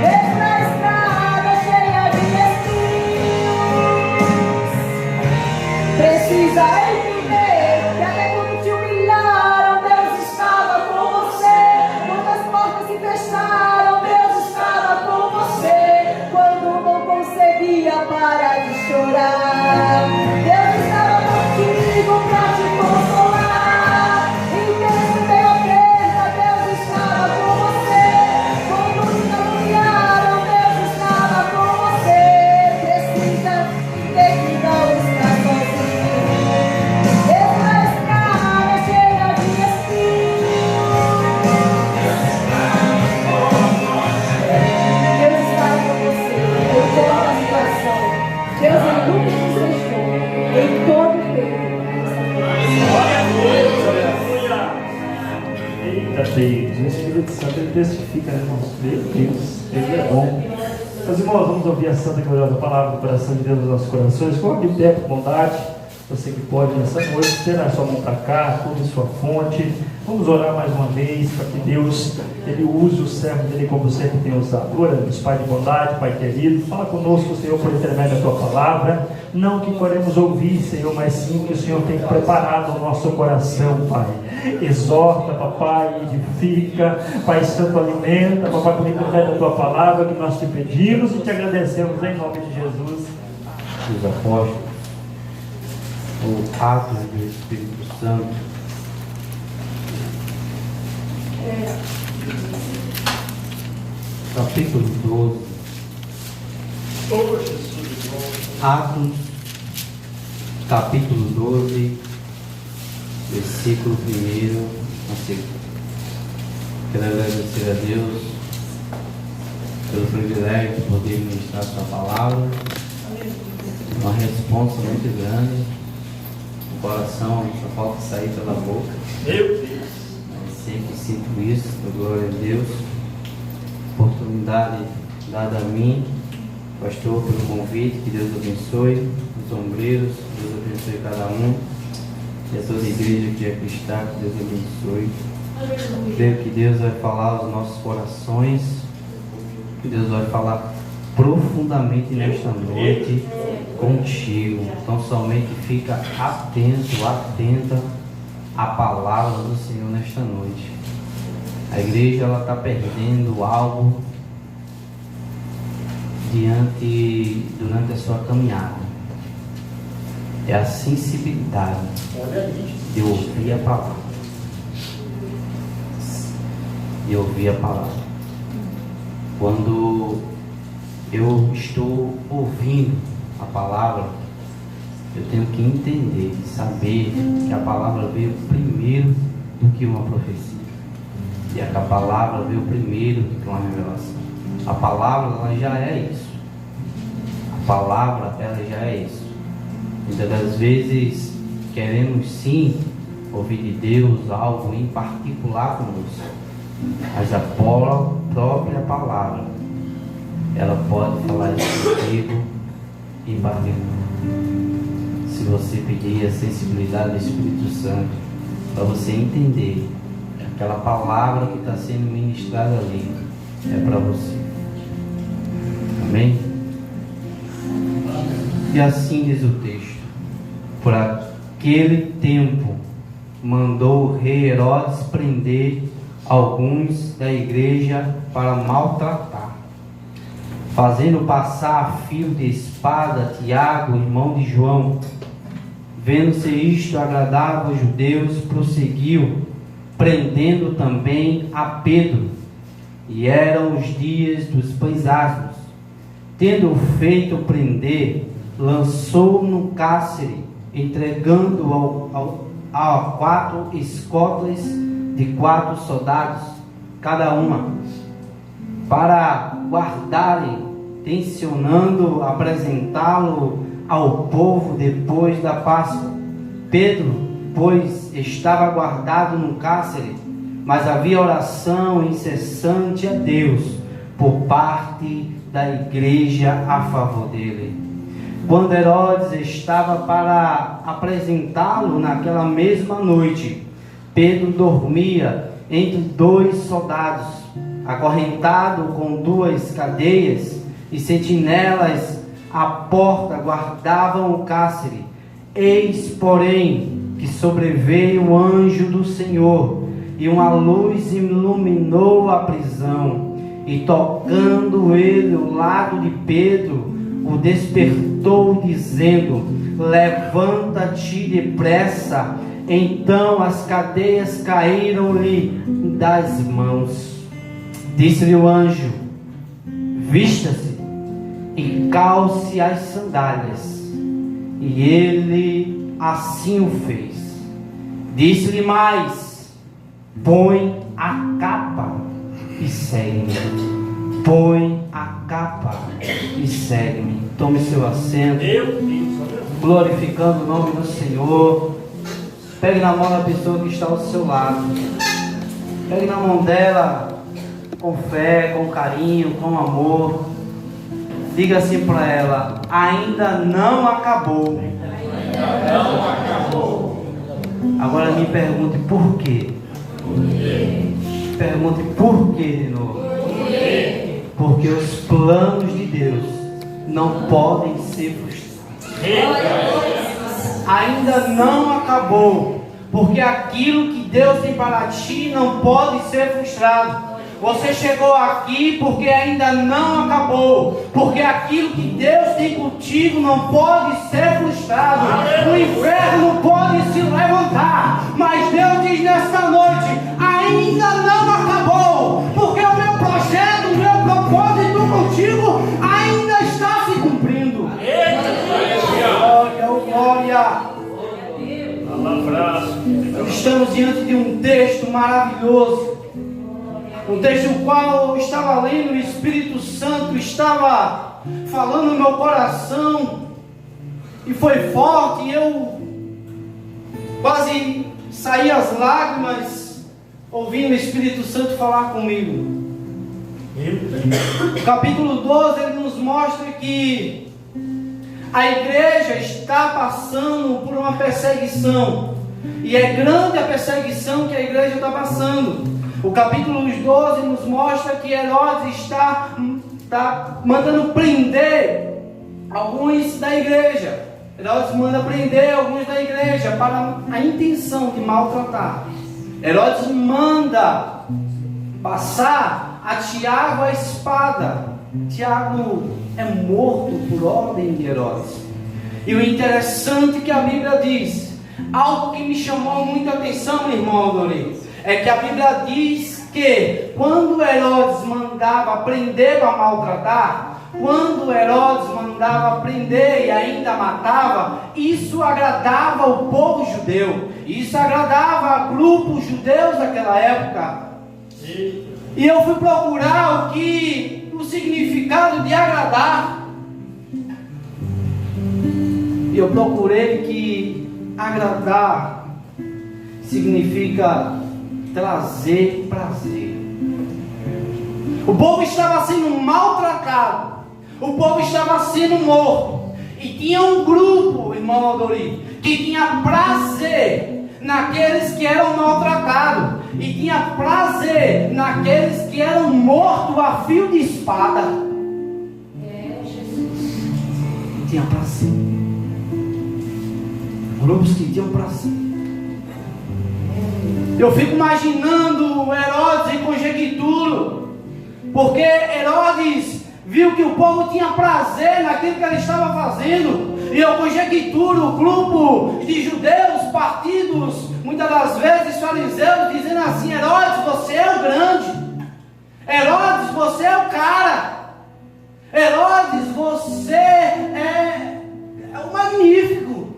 mesmo na estrada cheia de espinhos. Precisa entender que até quando te humilharam, Deus estava com você. Quando as portas se fecharam, Deus estava com você. Quando não conseguia parar de chorar, Deus estava contigo pra te consolar. E mesmo em meio à perda, Deus estava com você. Quando te caluniaram, Deus estava com você. Precisa entender que não está sozinho, mesmo na estrada cheia de espinhos. Deus está com você em toda a situação. Deus ele nunca te deixou, em todo o tempo. Glória a Deus, aleluia. Eita Deus, o Espírito Santo ele testifica, né, irmãos? Meu Deus, ele é bom. Meus irmãos, vamos ouvir a santa e gloriosa palavra do coração de Deus nos nossos corações. Coloque de pé com bondade. Você que pode nessa noite, estenda a sua mão para cá, curve sua fonte. Vamos orar mais uma vez para que Deus Ele use o servo dele como sempre tem usado. Oramos, Pai de bondade, Pai querido, fala conosco, Senhor, por intermédio da Tua palavra. Não que queremos ouvir, Senhor, mas sim que o Senhor tem preparado o nosso coração, Pai. Exorta, Papai, edifica, Pai Santo, alimenta, Papai, por intermédio da Tua palavra que nós te pedimos e te agradecemos em nome de Jesus. Os apóstolos, o Atos do Espírito Santo, capítulo 12, Atos, capítulo 12, versículo 1 a 2. Quero agradecer a Deus pelo privilégio de poder ministrar sua palavra. Uma resposta muito grande. O coração só falta sair pela boca. Meu Deus. Mas sempre sinto isso, glória a Deus. Oportunidade dada a mim, pastor, pelo convite. Que Deus abençoe os ombreiros, Deus abençoe cada um. E as suas igrejas que aqui está, que Deus abençoe. Creio que Deus vai falar aos nossos corações. Que Deus vai falar profundamente nesta noite contigo. Então somente fica atento, atenta à palavra do Senhor nesta noite. A igreja ela está perdendo algo durante a sua caminhada. É a sensibilidade de ouvir a palavra. De ouvir a palavra. Quando eu estou ouvindo a palavra, eu tenho que entender, saber que a palavra veio primeiro do que uma profecia. E a palavra veio primeiro do que uma revelação. A palavra ela já é isso. A palavra ela já é isso. Muitas das vezes queremos sim ouvir de Deus algo em particular conosco. Mas a própria palavra ela pode falar isso contigo em particular. Se você pedir a sensibilidade do Espírito Santo para você entender que aquela palavra que está sendo ministrada ali é para você. Amém? E assim diz o texto: por aquele tempo mandou o rei Herodes prender alguns da igreja para maltratar, fazendo passar a fio de espada Tiago, irmão de João. Vendo-se isto agradava aos judeus, prosseguiu, prendendo também a Pedro. E eram os dias dos pães asmos. Tendo feito prender, lançou-o no cárcere, entregando-o a 4 escolas de 4 soldados, cada uma, para guardarem, tencionando apresentá-lo ao povo depois da Páscoa. Pedro, pois, estava guardado no cárcere, mas havia oração incessante a Deus por parte da igreja a favor dele. Quando Herodes estava para apresentá-lo naquela mesma noite, Pedro dormia entre 2 soldados, acorrentado com 2 cadeias, e sentinelas à porta guardavam o cárcere. Eis, porém, que sobreveio o anjo do Senhor, e uma luz iluminou a prisão, e tocando ele o lado de Pedro, o despertou, dizendo: levanta-te depressa. Então as cadeias caíram-lhe das mãos. Disse-lhe o anjo: vista-se e calce as sandálias. E ele assim o fez. Disse-lhe mais: põe a capa e segue-me. Põe a capa e segue-me. Tome seu assento, glorificando o nome do Senhor. Pegue na mão da pessoa que está ao seu lado. Pegue na mão dela com fé, com carinho, com amor. Diga assim para ela: ainda não acabou. Agora me pergunte por quê. Pergunte por quê de novo. Porque os planos de Deus não podem ser frustrados. Ainda não acabou. Porque aquilo que Deus tem para ti não pode ser frustrado. Você chegou aqui porque ainda não acabou. Porque aquilo que Deus tem contigo não pode ser frustrado. O inferno não pode se levantar. Mas Deus diz nesta noite: ainda não acabou. Porque o meu projeto, o meu propósito contigo ainda está se cumprindo. Glória, oh glória. Estamos diante de um texto maravilhoso. Um texto no qual eu estava lendo, o Espírito Santo estava falando no meu coração, e foi forte, e eu quase saí as lágrimas ouvindo o Espírito Santo falar comigo. No capítulo 12 ele nos mostra que a igreja está passando por uma perseguição, e é grande a perseguição que a igreja está passando. O capítulo 12 nos mostra que Herodes está mandando prender alguns da igreja. Herodes manda prender alguns da igreja para a intenção de maltratar. Herodes manda passar a Tiago a espada. Tiago é morto por ordem de Herodes. E o interessante que a Bíblia diz, algo que me chamou muita atenção, meu irmão Adorei, é que a Bíblia diz que quando Herodes mandava prender para maltratar, quando Herodes mandava prender e ainda matava, isso agradava o povo judeu, isso agradava grupos judeus daquela época. E eu fui procurar o significado de agradar, e eu procurei que agradar significa trazer prazer. O povo estava sendo maltratado, o povo estava sendo morto, e tinha um grupo, irmão Adori, que tinha prazer naqueles que eram maltratados, e tinha prazer naqueles que eram mortos a fio de espada. Tinha prazer. Grupos que tinham prazer. Eu fico imaginando Herodes em conjectura, porque Herodes viu que o povo tinha prazer naquilo que ele estava fazendo, e eu conjecturo o grupo de judeus, partidos, muitas das vezes fariseus, dizendo assim: Herodes, você é o grande, Herodes, você é o cara, Herodes, você é o magnífico,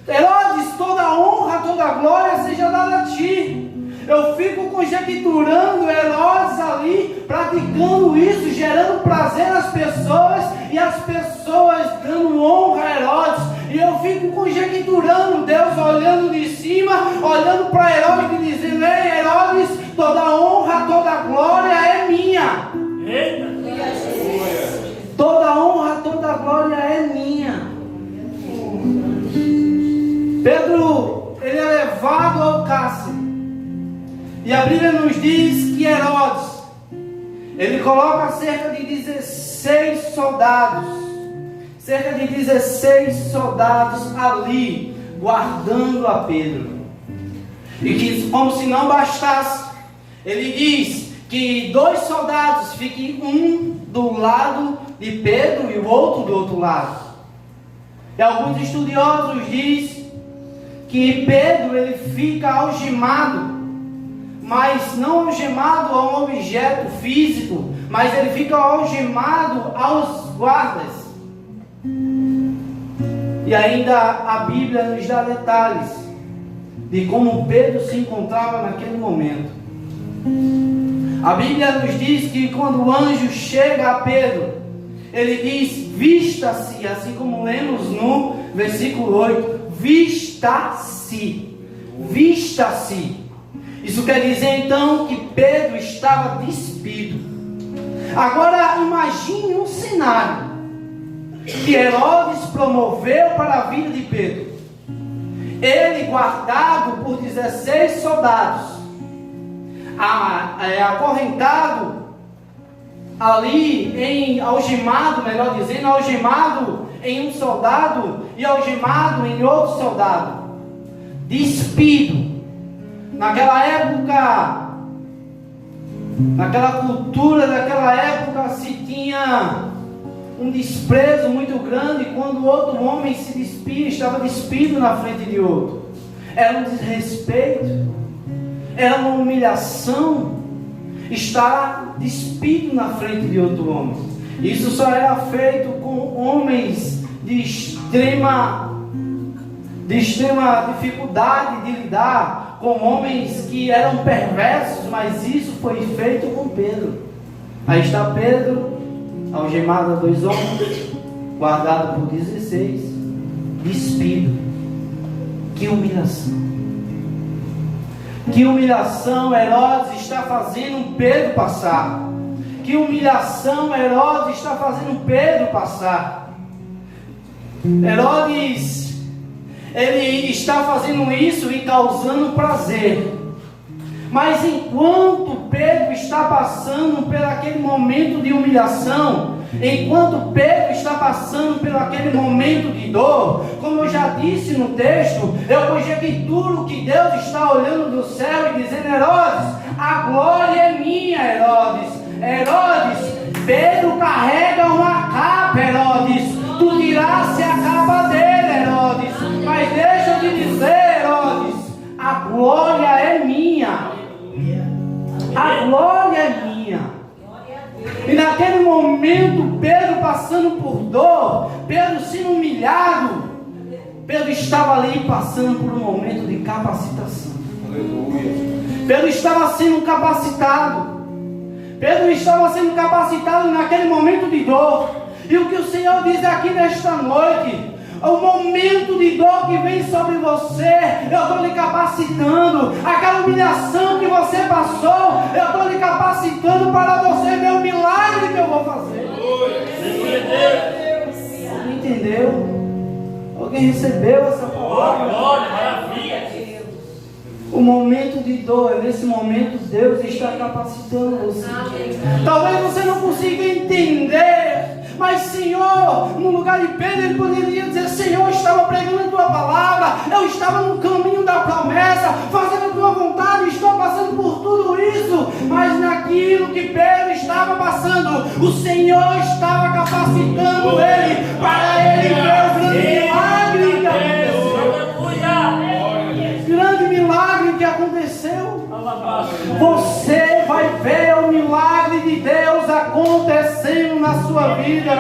Herodes, toda a honra, toda a glória seja dada a ti. Eu fico conjecturando Herodes ali, praticando isso, gerando prazer nas pessoas, e as pessoas dando honra a Herodes. E eu fico conjecturando Deus olhando de cima, olhando para Herodes e dizendo: ei, Herodes, toda a honra, toda a glória é minha. Toda a honra, toda a glória é minha. Pedro, ele é levado ao cárcere, e a Bíblia nos diz que Herodes, ele coloca cerca de 16 soldados ali, guardando a Pedro. E que, como se não bastasse, ele diz que 2 soldados fiquem, um do lado de Pedro e o outro do outro lado. E alguns estudiosos dizem que Pedro, ele fica algemado, mas não algemado a um objeto físico, mas ele fica algemado aos guardas. E ainda a Bíblia nos dá detalhes de como Pedro se encontrava naquele momento. A Bíblia nos diz que quando o anjo chega a Pedro, ele diz: vista-se, assim como lemos no versículo 8, vista-se. Isso quer dizer então que Pedro estava despido. Agora imagine um cenário que Herodes promoveu para a vida de Pedro. ele guardado por 16 soldados, acorrentado ali, algemado, melhor dizendo, algemado em um soldado e algemado em outro soldado, despido. Naquela época, naquela cultura daquela época, se tinha um desprezo muito grande quando outro homem se despia, estava despido na frente de outro. Era um desrespeito, era uma humilhação estar despido na frente de outro homem. Isso só era feito com homens de extrema dificuldade de lidar, com homens que eram perversos, mas isso foi feito com Pedro. Aí está Pedro, algemado a 2 homens, guardado por 16, despido. Que humilhação! Que humilhação Herodes está fazendo Pedro passar. Que humilhação Herodes está fazendo Pedro passar. Herodes, ele está fazendo isso e causando prazer. Mas enquanto Pedro está passando por aquele momento de humilhação, enquanto Pedro está passando por aquele momento de dor, como eu já disse no texto, eu conjecturo que Deus está olhando do céu e dizendo: Herodes, a glória é minha, Herodes. Herodes, Pedro carrega uma capa, Herodes. Tu tirasse a capa dele, Herodes. Mas deixa eu te dizer, Herodes, a glória é minha. A glória é minha. E naquele momento, Pedro passando por dor, Pedro sendo humilhado, Pedro estava ali passando por um momento de capacitação. Pedro estava sendo capacitado. Pedro estava sendo capacitado naquele momento de dor. E o que o Senhor diz aqui nesta noite: o momento de dor que vem sobre você, eu estou lhe capacitando. Aquela humilhação que você passou, eu estou lhe capacitando para você ver o milagre que eu vou fazer. Alguém entendeu? Alguém recebeu essa palavra? Glória, maravilha. O momento de dor, nesse momento Deus está capacitando você. Talvez você não consiga entender, mas Senhor, no lugar de Pedro, ele poderia dizer: Senhor, eu estava pregando a tua palavra, eu estava no caminho da promessa, fazendo a tua vontade, estou passando por tudo isso. Mas naquilo que Pedro estava passando, o Senhor estava capacitando ele, para ele ver o grande milagre que aconteceu. Grande milagre que aconteceu. Você vai ver o milagre de Deus acontecendo na sua vida.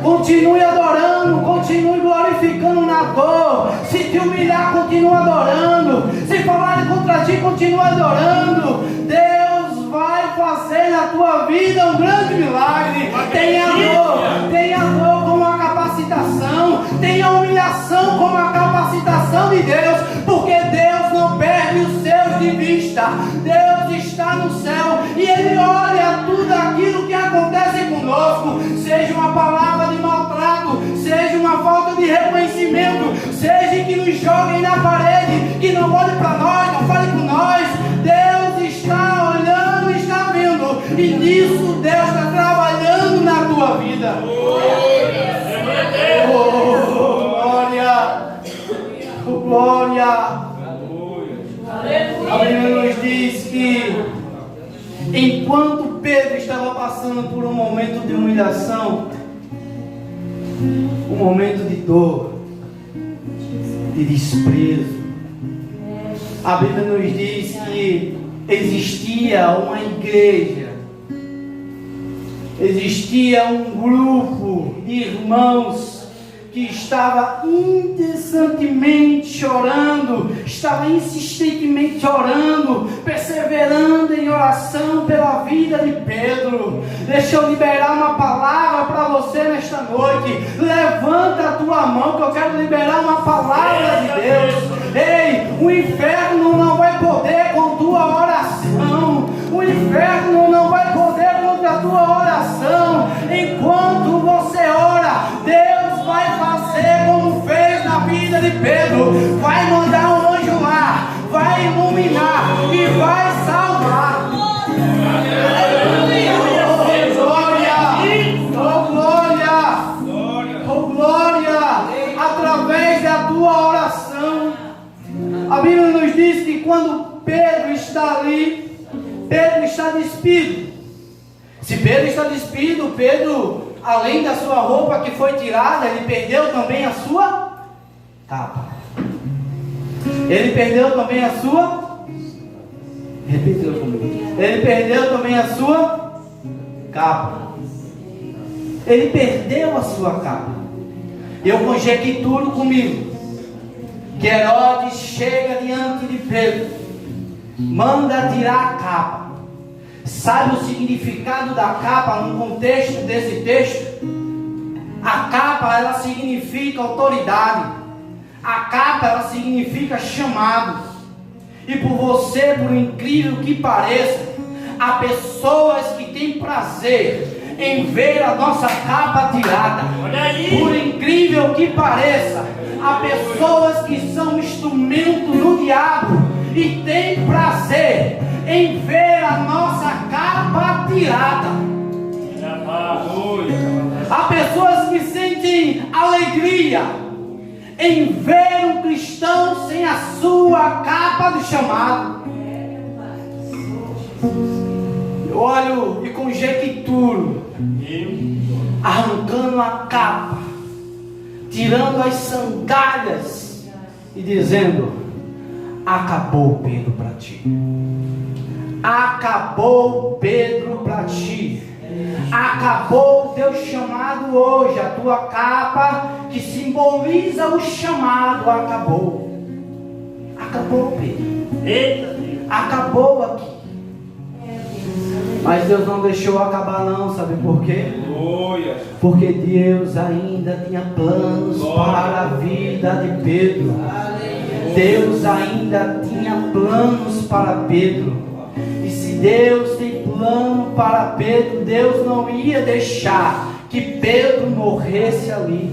Continue adorando, continue glorificando na dor. Se te humilhar, continue adorando. Se falarem contra ti, continue adorando. Deus vai fazer na tua vida um grande milagre. Tenha dor como a capacitação, tenha humilhação como a capacitação de Deus, porque Deus não perde os seus de vista. Deus está no céu e Ele olha tudo aquilo que acontece conosco, seja uma palavra de maltrato, seja uma falta de reconhecimento, seja que nos joguem na parede, que não olhe para nós, não fale com nós. Deus está olhando, está vendo, e nisso Deus está trabalhando na tua vida. Glória! A Bíblia nos diz que enquanto Pedro estava passando por um momento de humilhação, um momento de dor, de desprezo, a Bíblia nos diz que existia uma igreja, existia um grupo de irmãos que estava incessantemente chorando, estava insistentemente orando, perseverando em oração pela vida de Pedro. Deixa eu liberar uma palavra para você nesta noite. Levanta a tua mão que eu quero liberar uma palavra de Deus. Ei, o inferno não vai poder com tua oração. O inferno não vai poder contra a tua oração. Enquanto você ora, Deus vai fazer como fez na vida de Pedro. tua oração. A Bíblia nos diz que quando Pedro está ali, Pedro está despido. Se Pedro está despido, Pedro, além da sua roupa que foi tirada, ele perdeu também a sua capa. Ele perdeu também a sua... Repita comigo. Ele perdeu também a sua capa. Ele perdeu a sua capa. Eu conjecturo comigo que Herodes chega diante de Pedro, manda tirar a capa. Sabe o significado da capa no contexto desse texto? A capa, ela significa autoridade. A capa, ela significa chamado. E por você, por incrível que pareça, há pessoas que têm prazer em ver a nossa capa tirada. Por incrível que pareça, há pessoas que são instrumento do diabo e têm prazer em ver a nossa capa tirada. Há pessoas que sentem alegria em ver um cristão sem a sua capa do chamado. Eu olho e conjecturo, arrancando a capa, tirando as sandálias e dizendo: acabou, Pedro, para ti. Acabou, Pedro, para ti. Acabou o teu chamado hoje. A tua capa que simboliza o chamado acabou. Acabou, Pedro. Acabou aqui. Mas Deus não deixou acabar não, sabe por quê? Porque Deus ainda tinha planos para a vida de Pedro. Deus ainda tinha planos para Pedro. E se Deus tem plano para Pedro, Deus não ia deixar que Pedro morresse ali.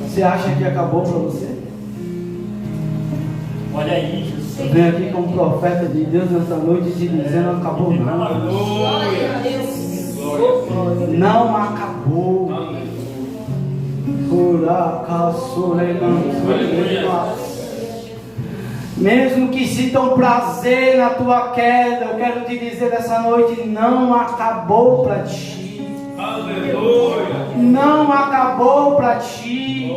Você acha que acabou para você? Olha aí, Jesus. Eu venho aqui como profeta de Deus nessa noite te dizendo: acabou não. Não acabou. Mesmo que sintam prazer na tua queda, eu quero te dizer essa noite: não acabou para ti. Não acabou para ti.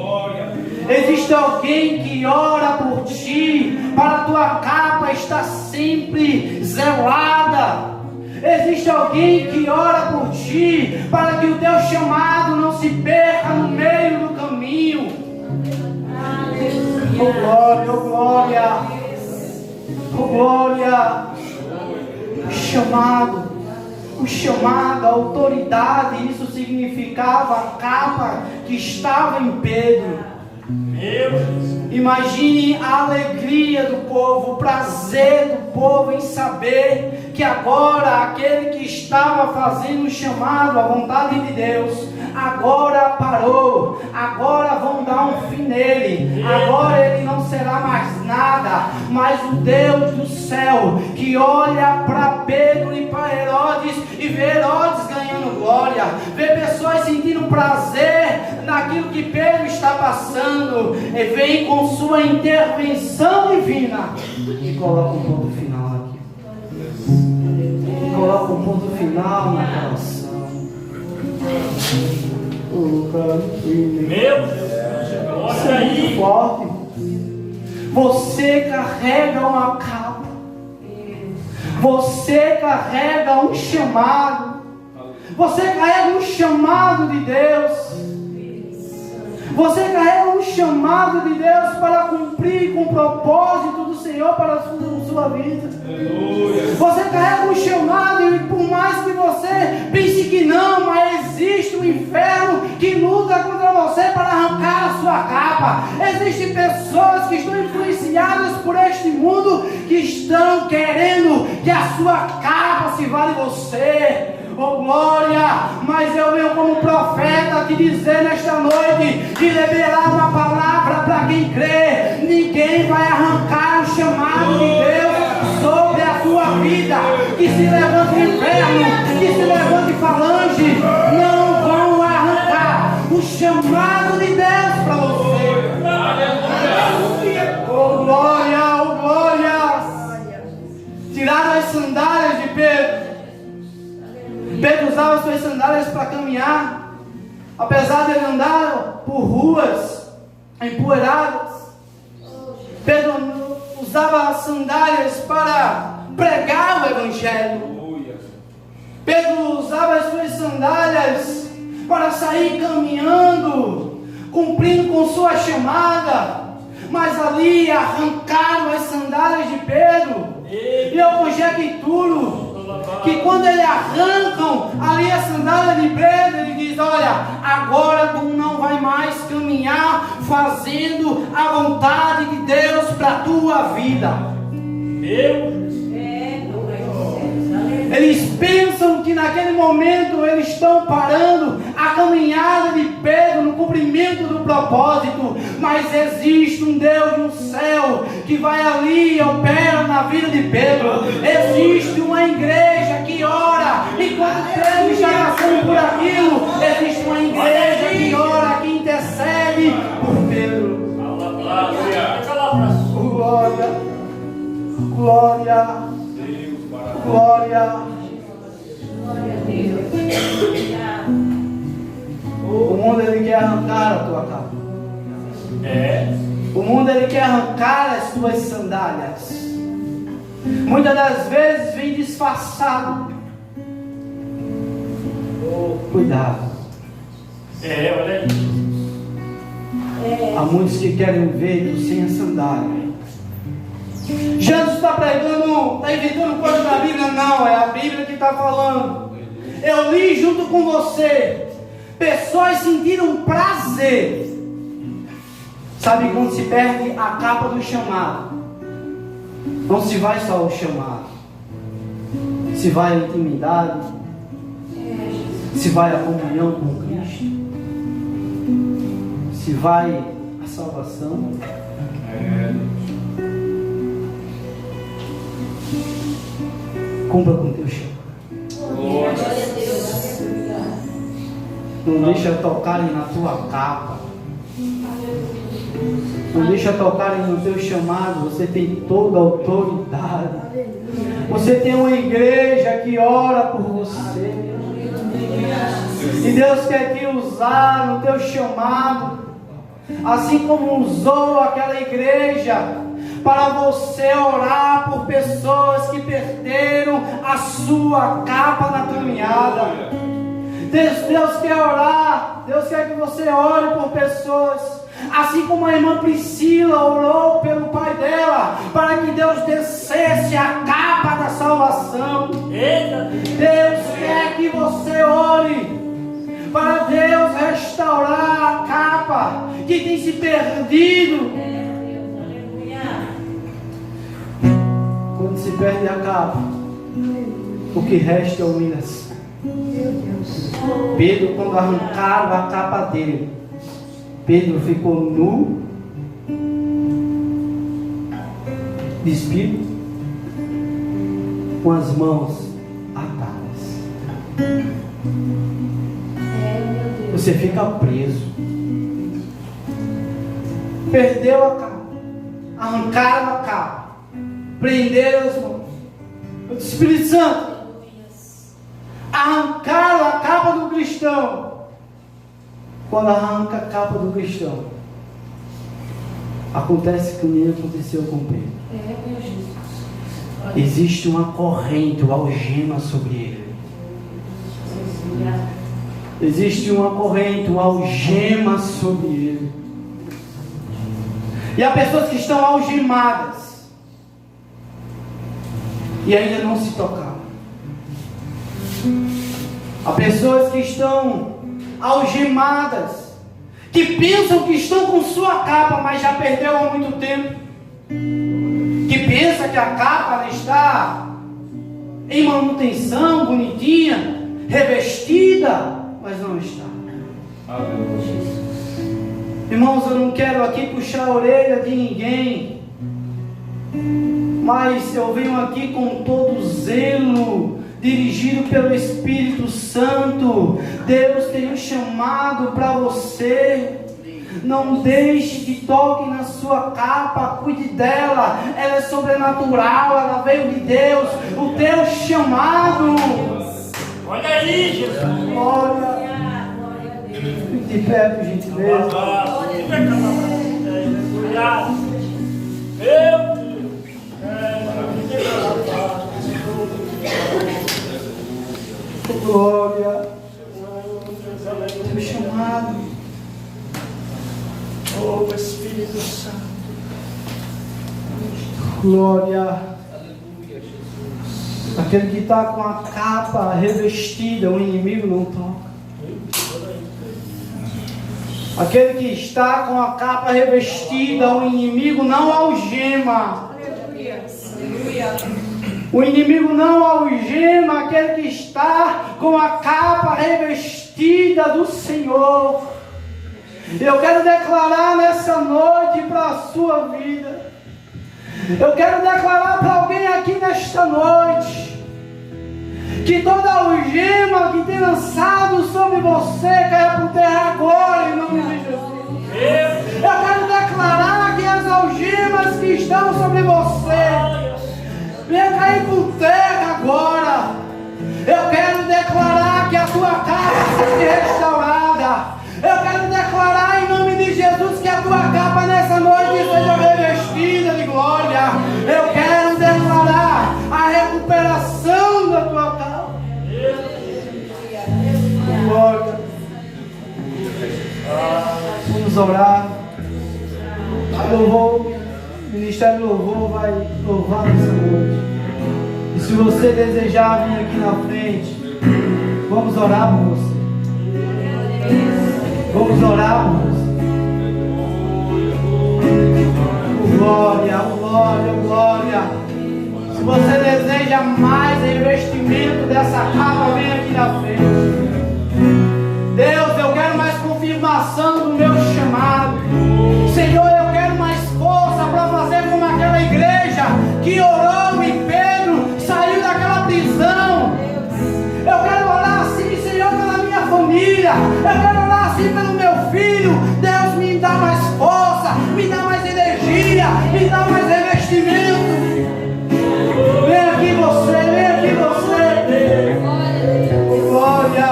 Existe alguém que ora por ti, para a tua capa estar sempre zelada. Existe alguém que ora por ti, para que o teu chamado não se perca no meio do caminho. Oh glória, oh glória, oh glória. O chamado, a autoridade, isso significava a capa que estava em Pedro. Imagine a alegria do povo, o prazer do povo em saber que agora aquele que estava fazendo o chamado, a vontade de Deus, agora parou, agora vão dar um fim nele, agora ele não será mais nada, mas o Deus do céu que olha para Pedro e para Herodes e vê Herodes ganhando glória, vê pessoas sentindo prazer naquilo que Pedro está passando, e vem com sua intervenção divina e coloca um ponto final aqui. Coloca um ponto final naquela ação. Meu Deus, olha aí. Forte. Você carrega uma capa. Você carrega um chamado. Você carrega um chamado de Deus. Você carrega um chamado de Deus para cumprir com o propósito do Senhor para a sua vida. Você carrega um chamado e por mais que você pense que não, mas existe um inferno que luta contra você para arrancar a sua capa. Existem pessoas que estão influenciadas por este mundo, que estão querendo que a sua capa se vá de você. Oh glória, mas eu venho como profeta te dizer nesta noite, te liberar uma palavra para quem crê. Ninguém vai arrancar o chamado de Deus sobre a tua vida. Que se levante inferno, que se levante falange, não vão sandálias para caminhar. Apesar de ele andar por ruas empoeiradas, Pedro usava sandálias para pregar o Evangelho. Pedro usava as suas sandálias para sair caminhando, cumprindo com sua chamada. Mas ali arrancaram as sandálias de Pedro. E eu conjecturo que quando eles arrancam ali a sandália de Pedro, ele diz: olha, agora tu não vai mais caminhar fazendo a vontade de Deus para a tua vida. Eles pensam que naquele momento eles estão parando a caminhada de Pedro no cumprimento do propósito, mas existe um Deus no céu que vai ali e opera na vida de Pedro. Existe uma igreja que ora, e quando Pedro está passando por aquilo, existe uma igreja que ora, que intercede por Pedro. Glória, glória. Glória. O mundo ele quer arrancar a tua capa. O mundo ele quer arrancar as tuas sandálias. Muitas das vezes vem disfarçado. Cuidado. Olha aí. Há muitos que querem ver tu sem a sandália. Jesus está pregando, está inventando coisa da Bíblia? Não, é a Bíblia que está falando. Eu li junto com você. Pessoas sentiram prazer. Sabe quando se perde a capa do chamado? Não se vai só o chamado, se vai a intimidade, se vai a comunhão com Cristo, se vai a salvação. Cumpra com teu chamado. Não deixa tocarem na tua capa. Não deixa tocarem no teu chamado. Você tem toda a autoridade. Você tem uma igreja que ora por você. E Deus quer te usar no teu chamado, assim como usou aquela igreja para você orar por pessoas que perderam a sua capa na caminhada. Deus quer orar, Deus quer que você ore por pessoas, assim como a irmã Priscila orou pelo pai dela, para que Deus descesse a capa da salvação. Deus quer que você ore para Deus restaurar a capa que tem se perdido. Quando se perde a capa, o que resta é humilhação. Pedro, quando arrancaram a capa dele, Pedro ficou nu, despido, com as mãos atadas. Você fica preso. Perdeu a capa, arrancaram a capa, prenderam as mãos. O Espírito Santo, arrancaram a capa do cristão. Quando arranca a capa do cristão, acontece que nem aconteceu com Pedro. Existe uma corrente, uma algema sobre ele. Existe uma corrente, uma algema sobre ele. E há pessoas que estão algemadas e ainda não se tocaram. Há pessoas que estão algemadas, que pensam que estão com sua capa, mas já perdeu há muito tempo. Que pensa que a capa está em manutenção, bonitinha, revestida, mas não está. Irmãos, eu não quero aqui puxar a orelha de ninguém, mas eu venho aqui com todo zelo, dirigido pelo Espírito Santo. Deus tem um chamado para você. Não deixe que toque na sua capa, cuide dela. Ela é sobrenatural, ela veio de Deus. O teu chamado, Olha aí, Jesus. Glória. Fique de pé, por gentileza. Obrigado. Meu Deus. Glória. Teu chamado. Oh, Espírito Santo. Glória. Aquele que está com a capa revestida, o inimigo não toca. Aquele que está com a capa revestida, o inimigo não algema. O inimigo não algema aquele que está com a capa revestida do Senhor. Eu quero declarar nessa noite para a sua vida. Eu quero declarar para alguém aqui nesta noite que toda algema que tem lançado sobre você caia por terra agora, em nome de Jesus. Eu quero declarar que as algemas que estão sobre você venham cair por terra agora. Eu quero declarar que a tua casa seja restaurada. Eu quero declarar em nome de Jesus que a tua capa nessa noite seja revestida de glória. Eu quero declarar a recuperação da tua capa. Glória. Vamos orar. Louvor, o Ministério Louvor vai louvar nessa noite. E se você desejar vir aqui na frente, vamos orar por você. Vamos orar por você. Glória, glória, glória. Se você deseja mais revestimento dessa capa, vem aqui na frente. Deus, eu quero mais confirmação do meu chamado. Senhor, eu quero mais força para fazer como aquela igreja que orou e Pedro saiu daquela prisão. Eu quero orar assim, Senhor, pela minha família. Eu quero orar assim pelo meu filho. Deus, me dá mais força, me dá mais energia, me dá mais revestimento. Vem aqui você, vem aqui você. Glória.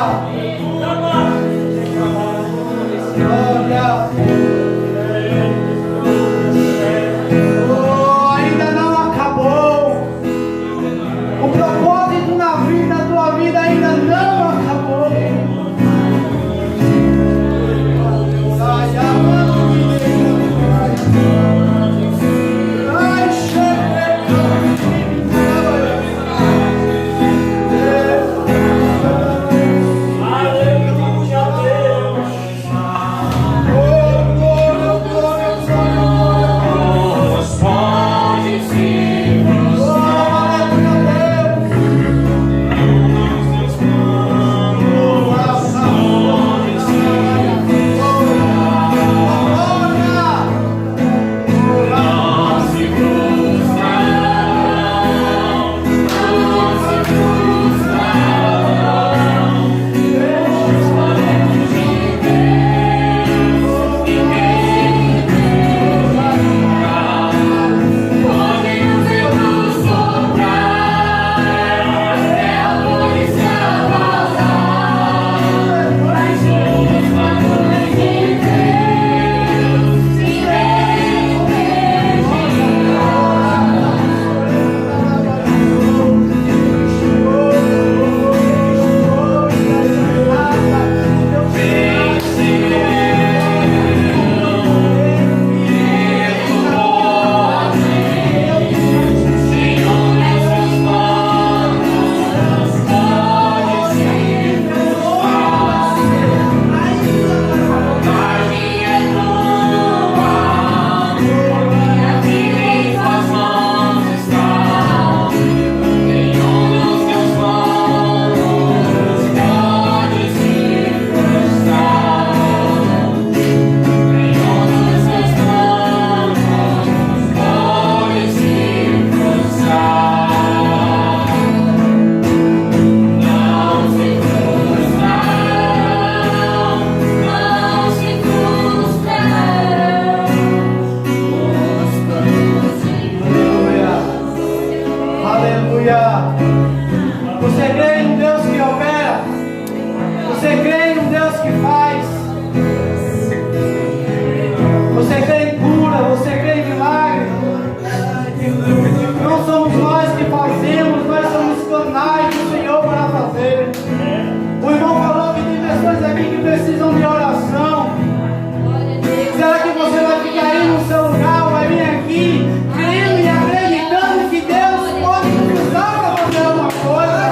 Glória. Oh, ainda não acabou. O propósito na vida, na tua vida ainda não acabou. Deus que faz. Você crê em cura, você crê em milagre. Não somos nós que fazemos, nós somos canais do Senhor para fazer. O irmão falou que tem pessoas aqui que precisam de oração. Será que você vai ficar aí no seu lugar, vai vir aqui, crendo e acreditando que Deus pode nos usar para fazer alguma coisa?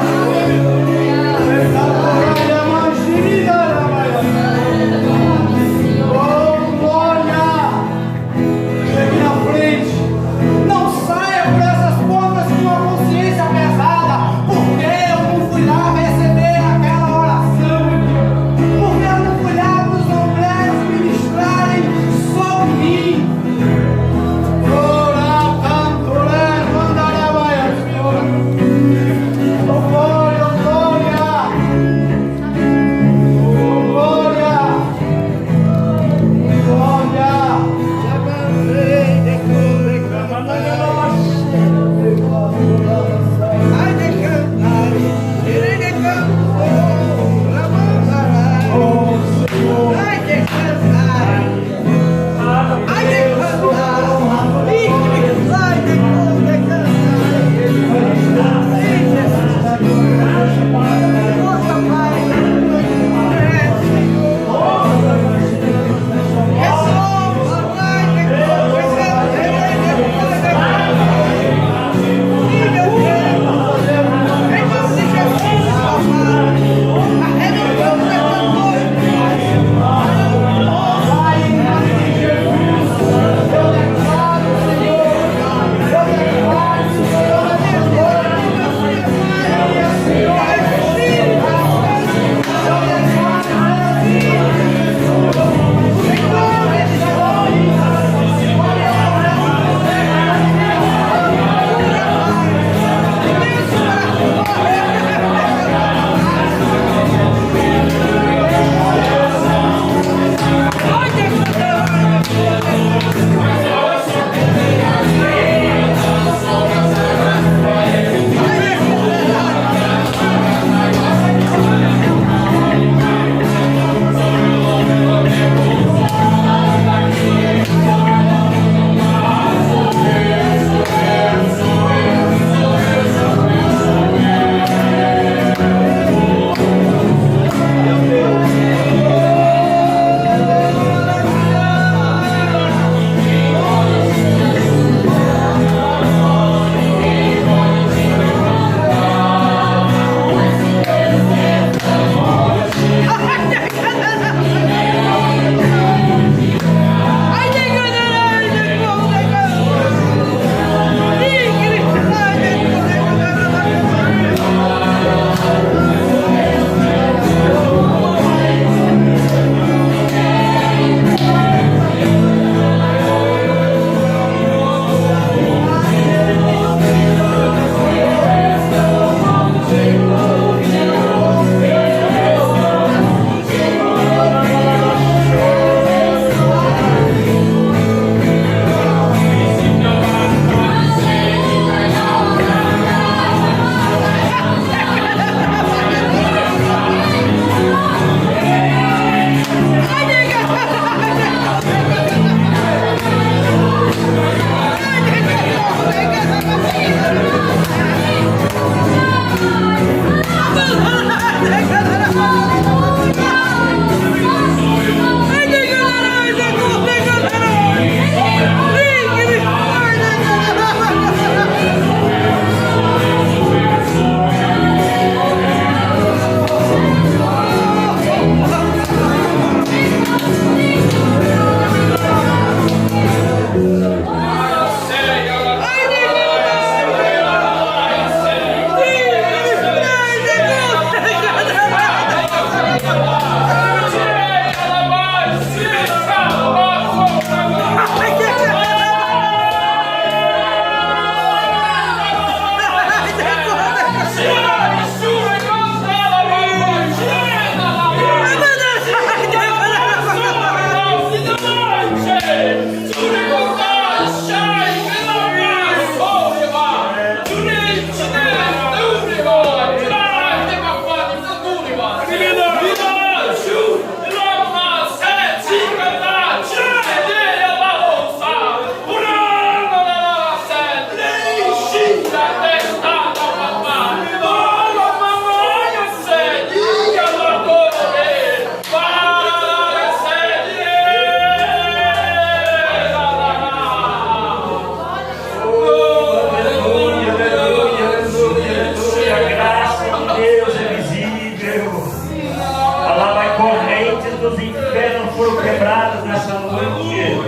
dos infernos foram quebradas nessa noite.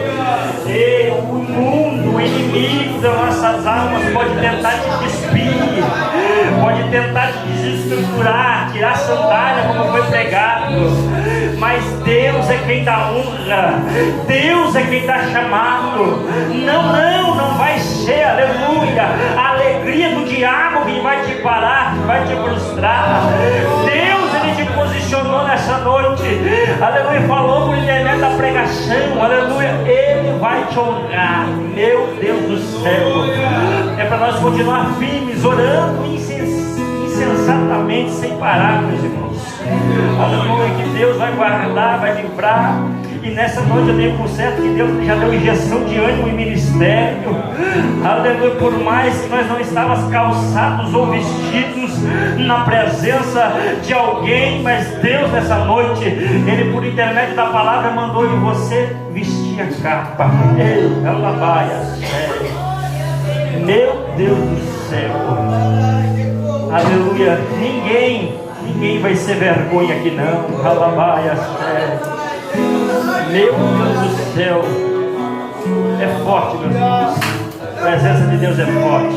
E o mundo, o inimigo das nossas almas pode tentar te despir, pode tentar te desestruturar, tirar a sandália como foi pregado. Mas Deus é quem dá honra, Deus é quem dá chamado. Não vai ser, aleluia, a alegria do diabo que vai te parar, que vai te frustrar. Deus, Ele te posicionou nessa noite, aleluia, falou por intermédio da pregação, aleluia, Ele vai te honrar, meu Deus do céu. É para nós continuar firmes, orando insensatamente, sem parar, meus irmãos. Aleluia, que Deus vai guardar, vai livrar. E nessa noite eu tenho por certo que Deus já deu injeção de ânimo e ministério. Aleluia, por mais que nós não estávamos calçados ou vestidos na presença de alguém, mas Deus nessa noite, Ele por intermédio da palavra mandou em você vestir a capa. Ela vai a sério. Meu Deus do céu. Aleluia, ninguém vai ser vergonha aqui não. Ela vai a sério. Meu Deus do céu, é forte, meus irmãos. A presença de Deus é forte.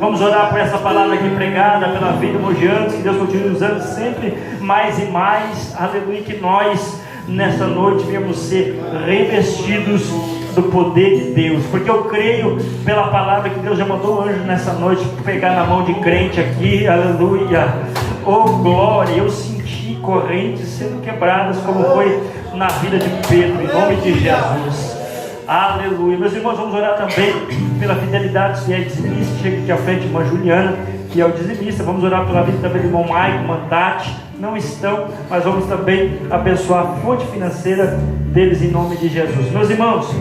Vamos orar por essa palavra aqui pregada pela vida mogianos, que Deus continue usando sempre mais e mais. Aleluia, que nós nessa noite venhamos ser revestidos do poder de Deus, porque eu creio pela palavra que Deus já mandou o anjo nessa noite pegar na mão de crente aqui. Aleluia, oh glória. Eu senti correntes sendo quebradas como foi na vida de Pedro, em nome de Jesus. Aleluia. Meus irmãos, vamos orar também pela fidelidade dos fiéis dizimistas. Chega aqui à frente, irmã Juliana, que é o dizimista. Vamos orar pela vida também do irmão Maicon Mandati. Não estão, mas vamos também abençoar a fonte financeira deles em nome de Jesus. Meus irmãos,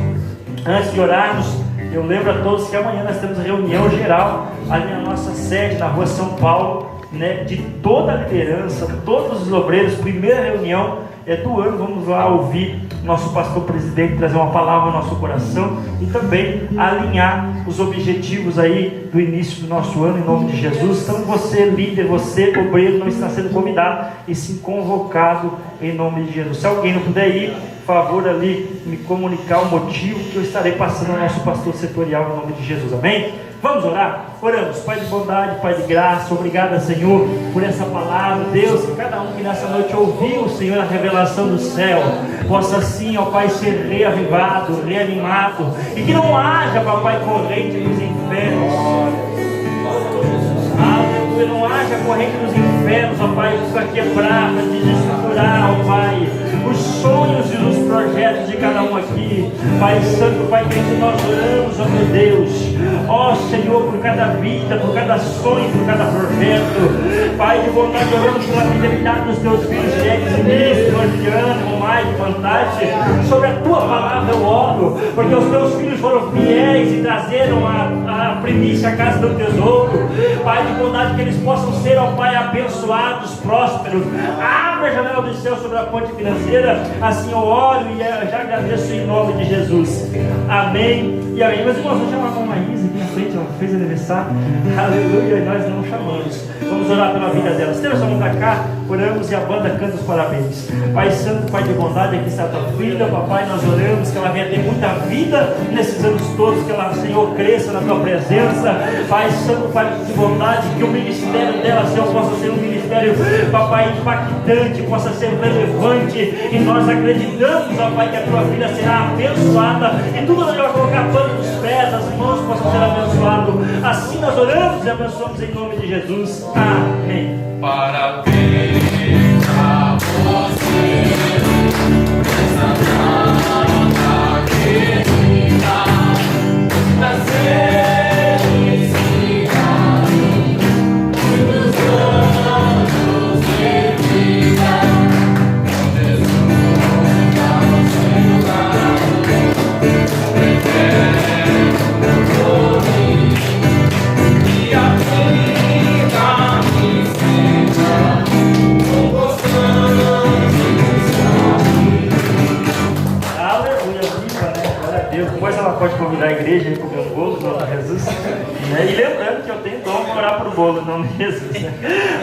antes de orarmos, eu lembro a todos que amanhã nós temos reunião geral ali na nossa sede, na rua São Paulo, né, de toda a liderança, todos os obreiros. Primeira reunião do ano. Vamos lá ouvir nosso pastor presidente trazer uma palavra ao nosso coração e também alinhar os objetivos aí do início do nosso ano em nome de Jesus. Então você líder, você obreiro, não está sendo convidado e sim convocado em nome de Jesus. Se alguém não puder ir, por favor ali me comunicar o motivo, que eu estarei passando ao nosso pastor setorial em nome de Jesus. Amém? Vamos orar? Oramos. Pai de bondade, Pai de graça, obrigado, Senhor, por essa palavra. Deus, que cada um que nessa noite ouviu, Senhor, a revelação do céu, possa assim, ó Pai, ser reavivado, reanimado, e que não haja, papai, corrente dos infernos. Aleluia, não haja corrente dos infernos, ó Pai, para quebrar, para desestruturar, ó Pai, os sonhos e os projetos de cada um aqui. Pai Santo, Pai querido, nós oramos, ó meu Deus, ó Senhor, por cada vida, por cada sonho, por cada projeto. Pai de bondade, oramos pela fidelidade dos teus filhos, Jeques e Ministro, Juliano, Mike, Fantástico. Sobre a tua palavra eu oro, porque os teus filhos foram fiéis e trazeram a primícia à casa do tesouro. Pai de bondade, que eles possam ser, ó Pai, abençoados, prósperos. Abra a janela do céu sobre a fonte financeira. Assim eu oro e já agradeço em nome de Jesus. Amém e amém. Meus irmãos, vou chamar a irmã Maísa aqui na frente, ela fez aniversário. Aleluia, e nós não chamamos. Vamos orar pela vida dela. Esteja sua mão pra cá, oramos e a banda canta os parabéns. Pai Santo, Pai de bondade, aqui está a tua filha. Papai, nós oramos que ela venha ter muita vida nesses anos todos, que ela, Senhor, cresça na tua presença. Pai Santo, Pai de bondade, que o ministério dela, Senhor, possa ser um ministério, papai, impactante, possa ser relevante. E nós acreditamos, ó Pai, que a tua filha será abençoada e tudo ela vai colocar pano nos pés, as mãos possam ser abençoadas. Assim nós oramos e abençoamos em nome de Jesus. Amém. Parabéns a você, essa data querida, nascer felicidade, muitos anos de vida, com Jesus ao seu lado, eterno sorriso, e a vida me seja com constante Aleluia, viva, né? Glória a Deus. Depois ela pode convidar a igreja a comer um bolo, em nome de Jesus. E lembrando que eu tenho dom para orar para o bolo, em nome de Jesus. Né?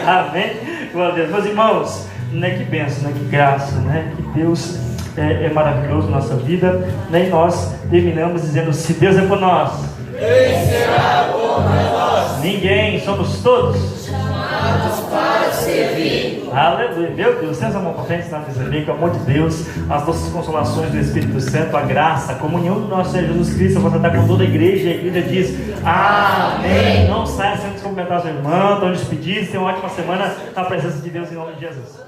Amém. Glória a Deus. Meus irmãos, né? Que bênção, né? Que graça, né? Que Deus é maravilhoso na nossa vida, né? E nós terminamos dizendo: se Deus é por nós, quem será contra nós? Ninguém, somos todos chamados para servir. Aleluia. Meu Deus, temos uma potência na receber, que é o amor de Deus, as nossas consolações do Espírito Santo, a graça, a comunhão do nosso Senhor Jesus Cristo. Eu vou tratar com toda a igreja, e a igreja diz amém. Não saia sem cumprimentar seu irmão, estão despedidos, tenham uma ótima semana na presença de Deus em nome de Jesus.